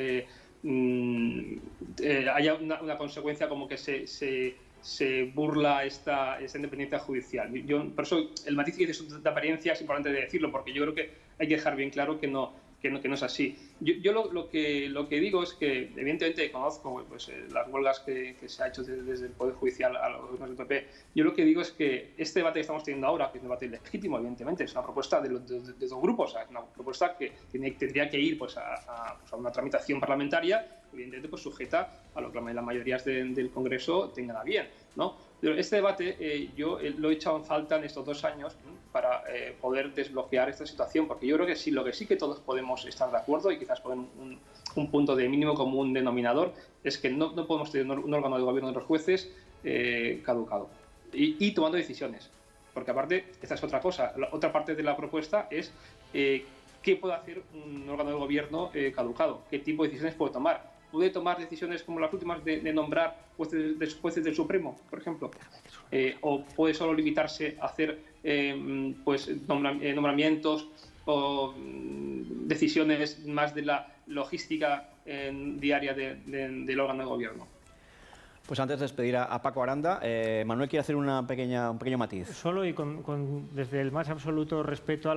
haya una consecuencia como que se burla esta independencia judicial. Por eso el matiz que dices de apariencia es importante de decirlo, porque yo creo que hay que dejar bien claro que no es así. Yo lo que digo es que, evidentemente, conozco pues, las huelgas que se ha hecho desde el Poder Judicial a los gobiernos del PP. Yo lo que digo es que este debate que estamos teniendo ahora, que es un debate legítimo, evidentemente, es una propuesta de dos grupos, es una propuesta que tendría que ir pues, a una tramitación parlamentaria, evidentemente pues, sujeta a lo que las mayorías del Congreso tengan a bien, ¿no? Pero este debate yo lo he echado en falta en estos 2 años para poder desbloquear esta situación, porque yo creo que sí, lo que sí que todos podemos estar de acuerdo y quizás poner un punto de mínimo común denominador es que no podemos tener un órgano de gobierno de los jueces caducado y tomando decisiones, porque aparte esta es otra cosa. La otra parte de la propuesta es qué puede hacer un órgano de gobierno caducado, qué tipo de decisiones puede tomar. ¿Puede tomar decisiones como las últimas de nombrar jueces del Supremo, por ejemplo? ¿O puede solo limitarse a hacer pues, nombramientos o decisiones más de la logística diaria del órgano de gobierno? Pues antes de despedir a Paco Aranda, Manuel quiere hacer un pequeño matiz. Solo y desde el más absoluto respeto a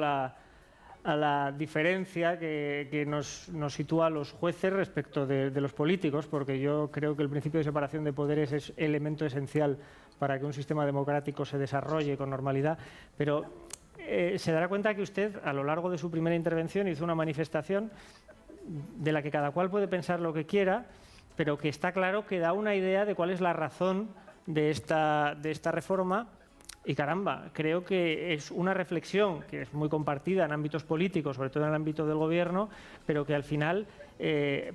la diferencia que nos sitúa a los jueces respecto de los políticos, porque yo creo que el principio de separación de poderes es elemento esencial para que un sistema democrático se desarrolle con normalidad, pero se dará cuenta que usted, a lo largo de su primera intervención, hizo una manifestación de la que cada cual puede pensar lo que quiera, pero que está claro que da una idea de cuál es la razón de esta reforma. Y caramba, creo que es una reflexión que es muy compartida en ámbitos políticos, sobre todo en el ámbito del gobierno, pero que al final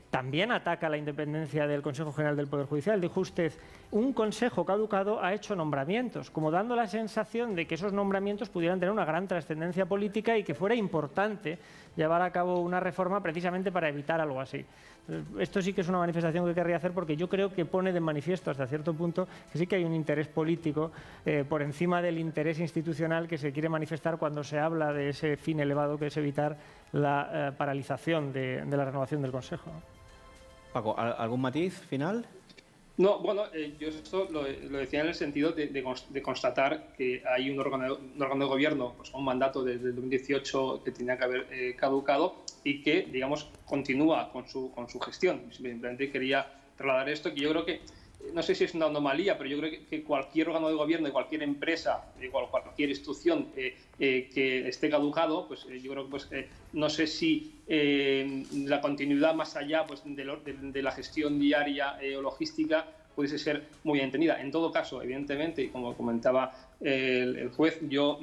también ataca la independencia del Consejo General del Poder Judicial. Dijo usted, un consejo caducado ha hecho nombramientos, como dando la sensación de que esos nombramientos pudieran tener una gran trascendencia política y que fuera importante llevar a cabo una reforma precisamente para evitar algo así. Esto sí que es una manifestación que querría hacer porque yo creo que pone de manifiesto hasta cierto punto que sí que hay un interés político por encima del interés institucional que se quiere manifestar cuando se habla de ese fin elevado que es evitar la paralización de la renovación del Consejo. Paco, ¿algún matiz final? No, bueno, yo esto lo decía en el sentido de constatar que hay un órgano de gobierno, pues un mandato desde el 2018 que tenía que haber caducado y que, digamos, continúa con su gestión. Simplemente quería trasladar esto, que yo creo que, no sé si es una anomalía, pero yo creo que cualquier órgano de gobierno, de cualquier empresa, de cualquier institución que esté caducado, pues yo creo que no sé si la continuidad más allá pues, de la gestión diaria o logística pudiese ser muy entendida. En todo caso, evidentemente, como comentaba el juez, yo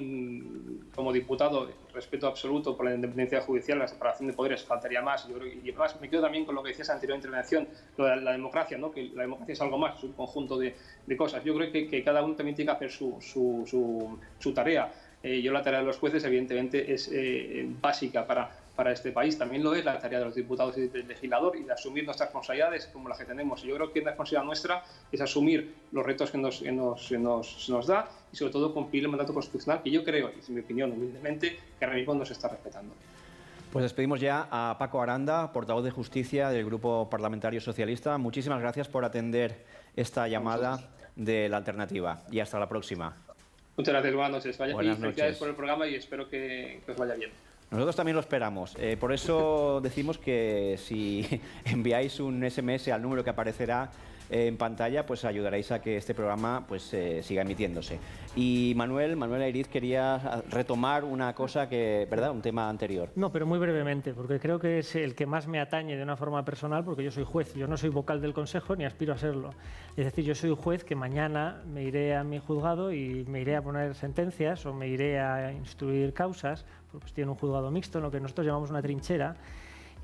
como diputado respeto absoluto por la independencia judicial, la separación de poderes, faltaría más. Yo creo, y además me quedo también con lo que decías en la anterior intervención, la democracia, ¿no? Que la democracia es algo más, es un conjunto de cosas. Yo creo que cada uno también tiene que hacer su tarea. Yo la tarea de los jueces, evidentemente, es básica para este país. También lo es la tarea de los diputados y del legislador y de asumir nuestras responsabilidades como las que tenemos. Yo creo que la responsabilidad nuestra es asumir los retos que nos da y sobre todo cumplir el mandato constitucional que yo creo, y es mi opinión humildemente, que ahora mismo no se está respetando. Pues despedimos ya a Paco Aranda, portavoz de Justicia del Grupo Parlamentario Socialista. Muchísimas gracias por atender esta llamada de La Alternativa y hasta la próxima. Muchas gracias, buenas noches. Buenas felicidades por el programa y espero que os vaya bien. Nosotros también lo esperamos. Por eso decimos que si enviáis un SMS al número que aparecerá en pantalla, pues ayudaréis a que este programa pues siga emitiéndose. Y Manuel Ayriz quería retomar una cosa que, ¿verdad? Un tema anterior. No, pero muy brevemente, porque creo que es el que más me atañe de una forma personal, porque yo soy juez, yo no soy vocal del Consejo ni aspiro a serlo. Es decir, yo soy juez que mañana me iré a mi juzgado y me iré a poner sentencias o me iré a instruir causas, porque estoy en un juzgado mixto, en lo que nosotros llamamos una trinchera.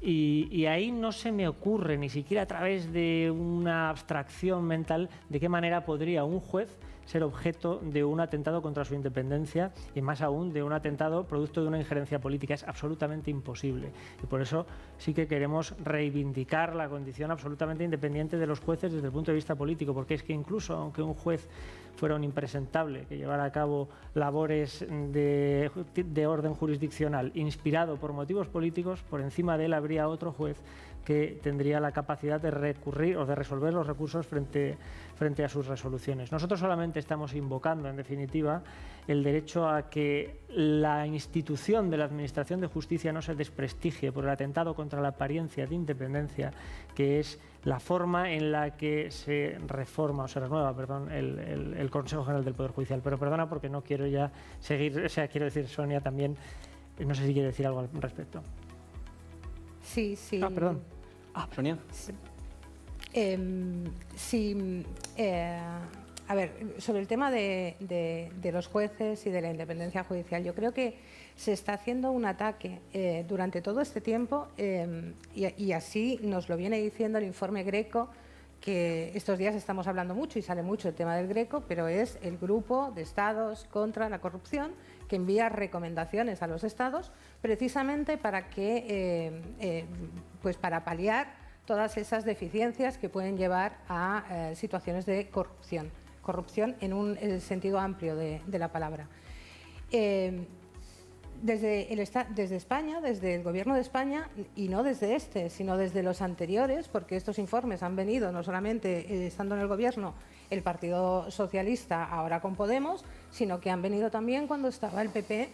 Y ahí no se me ocurre, ni siquiera a través de una abstracción mental, de qué manera podría un juez ser objeto de un atentado contra su independencia y más aún de un atentado producto de una injerencia política. Es absolutamente imposible. Y por eso sí que queremos reivindicar la condición absolutamente independiente de los jueces desde el punto de vista político, porque es que incluso aunque un juez fuera un impresentable que llevara a cabo labores de orden jurisdiccional inspirado por motivos políticos, por encima de él habría otro juez que tendría la capacidad de recurrir o de resolver los recursos frente a sus resoluciones. Nosotros solamente estamos invocando, en definitiva, el derecho a que la institución de la Administración de Justicia no se desprestigie por el atentado contra la apariencia de independencia, que es la forma en la que se reforma o se renueva, el Consejo General del Poder Judicial. Pero perdona porque no quiero ya seguir, o sea, quiero decir, Sonia también, no sé si quiere decir algo al respecto. Sí. Perdón. Sonia. A ver, sobre el tema de los jueces y de la independencia judicial, yo creo que se está haciendo un ataque durante todo este tiempo y así nos lo viene diciendo el informe Greco, que estos días estamos hablando mucho y sale mucho el tema del Greco, pero es el grupo de estados contra la corrupción que envía recomendaciones a los estados precisamente para que, pues para paliar todas esas deficiencias que pueden llevar a situaciones de corrupción en un sentido amplio de la palabra. Desde España, desde el Gobierno de España, y no desde este, sino desde los anteriores, porque estos informes han venido no solamente estando en el Gobierno el Partido Socialista, ahora con Podemos, sino que han venido también cuando estaba el PP,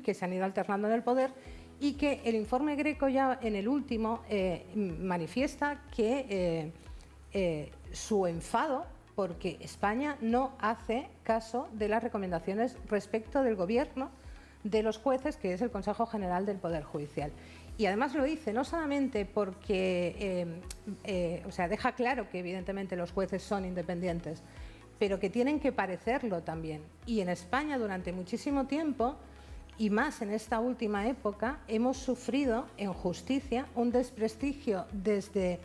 que se han ido alternando en el poder, y que el informe Greco ya en el último manifiesta que su enfado porque España no hace caso de las recomendaciones respecto del Gobierno de los jueces, que es el Consejo General del Poder Judicial. Y además lo dice no solamente porque, deja claro que evidentemente los jueces son independientes, pero que tienen que parecerlo también. Y en España durante muchísimo tiempo, y más en esta última época, hemos sufrido en justicia un desprestigio desde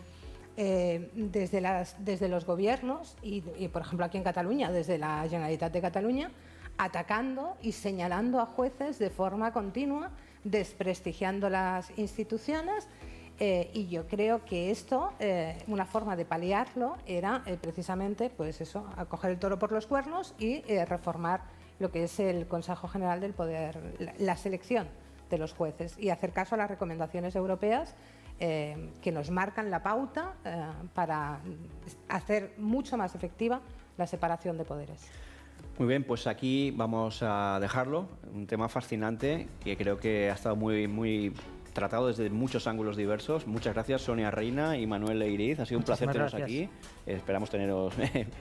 los gobiernos y, por ejemplo, aquí en Cataluña, desde la Generalitat de Cataluña, atacando y señalando a jueces de forma continua, desprestigiando las instituciones, y yo creo que esto, una forma de paliarlo era precisamente, pues eso, coger el toro por los cuernos y reformar lo que es el Consejo General del Poder, la selección de los jueces y hacer caso a las recomendaciones europeas que nos marcan la pauta para hacer mucho más efectiva la separación de poderes. Muy bien, pues aquí vamos a dejarlo. Un tema fascinante que creo que ha estado muy tratado desde muchos ángulos diversos. Muchas gracias, Sonia Reina y Manuel Leiriz. Ha sido un placer teneros aquí. Esperamos teneros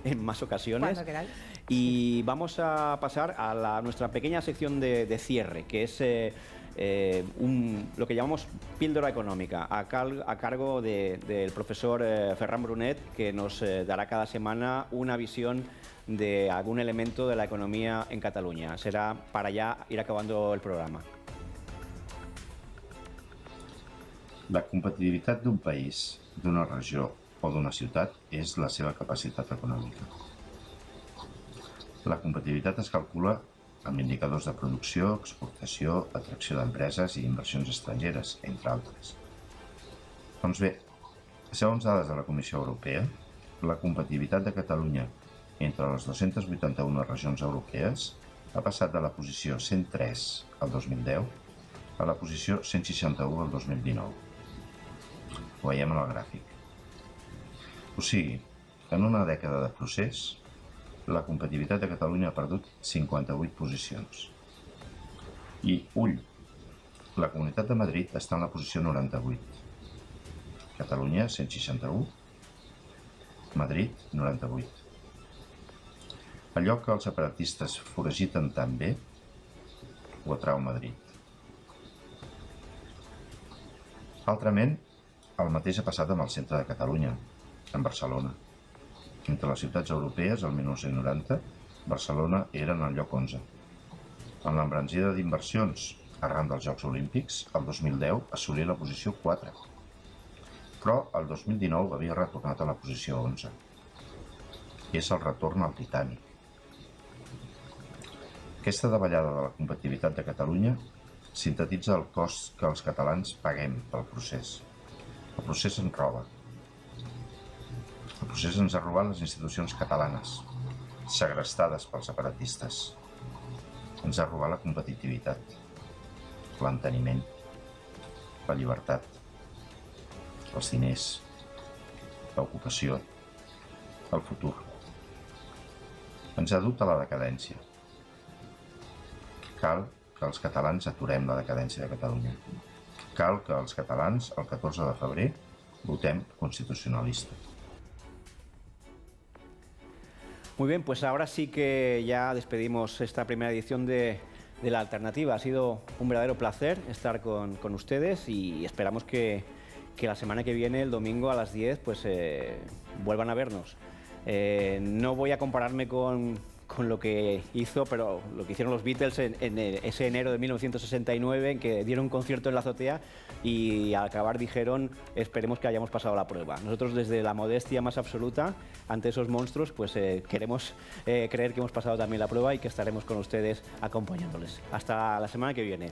en más ocasiones. Cuando queráis. Y vamos a pasar a nuestra pequeña sección de cierre, que es lo que llamamos píldora económica, a cargo del profesor Ferran Brunet, que nos dará cada semana una visión de algún elemento de la economía en Catalunya. Será para ya ir acabando el programa. La competitivitat d'un país, d'una regió o d'una ciutat és la seva capacitat econòmica. La competitivitat es calcula amb indicadors de producció, exportació, atracció d'empreses i inversions estrangeres, entre altres. Doncs bé, segons dades de la Comissió Europea, la competitivitat de Catalunya entre les 281 regions europees ha passat de la posició 103 al 2010 a la posició 161 al 2019. Ho veiem en el gràfic. O sigui, en una dècada de procés, la competitivitat de Catalunya ha perdut 58 posicions. I, ull, la Comunitat de Madrid està en la posició 98. Catalunya, 161. Madrid, 98. Allò que els separatistes foragiten tan bé, ho atrau Madrid. Altrament, el mateix ha passat amb el centre de Catalunya, en Barcelona. Entre les ciutats europees, el 1990, Barcelona era en el lloc 11. En l'embranzida d'inversions arran dels Jocs Olímpics, el 2010 assolí la posició 4. Però el 2019 havia retornat a la posició 11. És el retorn al Titanic. Aquesta davallada de la competitivitat de Catalunya sintetitza el cost que els catalans paguem pel procés. El procés ens roba. El procés ens ha robat les institucions catalanes, segrestades pels separatistes. Ens ha robat la competitivitat, l'enteniment, la llibertat, els diners, l'ocupació, el futur. Ens ha dut a la decadència. Cal que els catalans aturem la decadència de Catalunya. Cal que els catalans, el 14 de febrer, votem constitucionalista. Muy bien, pues ahora sí que ya despedimos esta primera edición de La Alternativa. Ha sido un verdadero placer estar con ustedes y esperamos que la semana que viene, el domingo a las 10, pues vuelvan a vernos. No voy a compararme con lo que hizo, pero lo que hicieron los Beatles en ese enero de 1969, en que dieron un concierto en la azotea y al acabar dijeron: esperemos que hayamos pasado la prueba. Nosotros, desde la modestia más absoluta ante esos monstruos, pues queremos creer que hemos pasado también la prueba y que estaremos con ustedes acompañándoles. Hasta la semana que viene.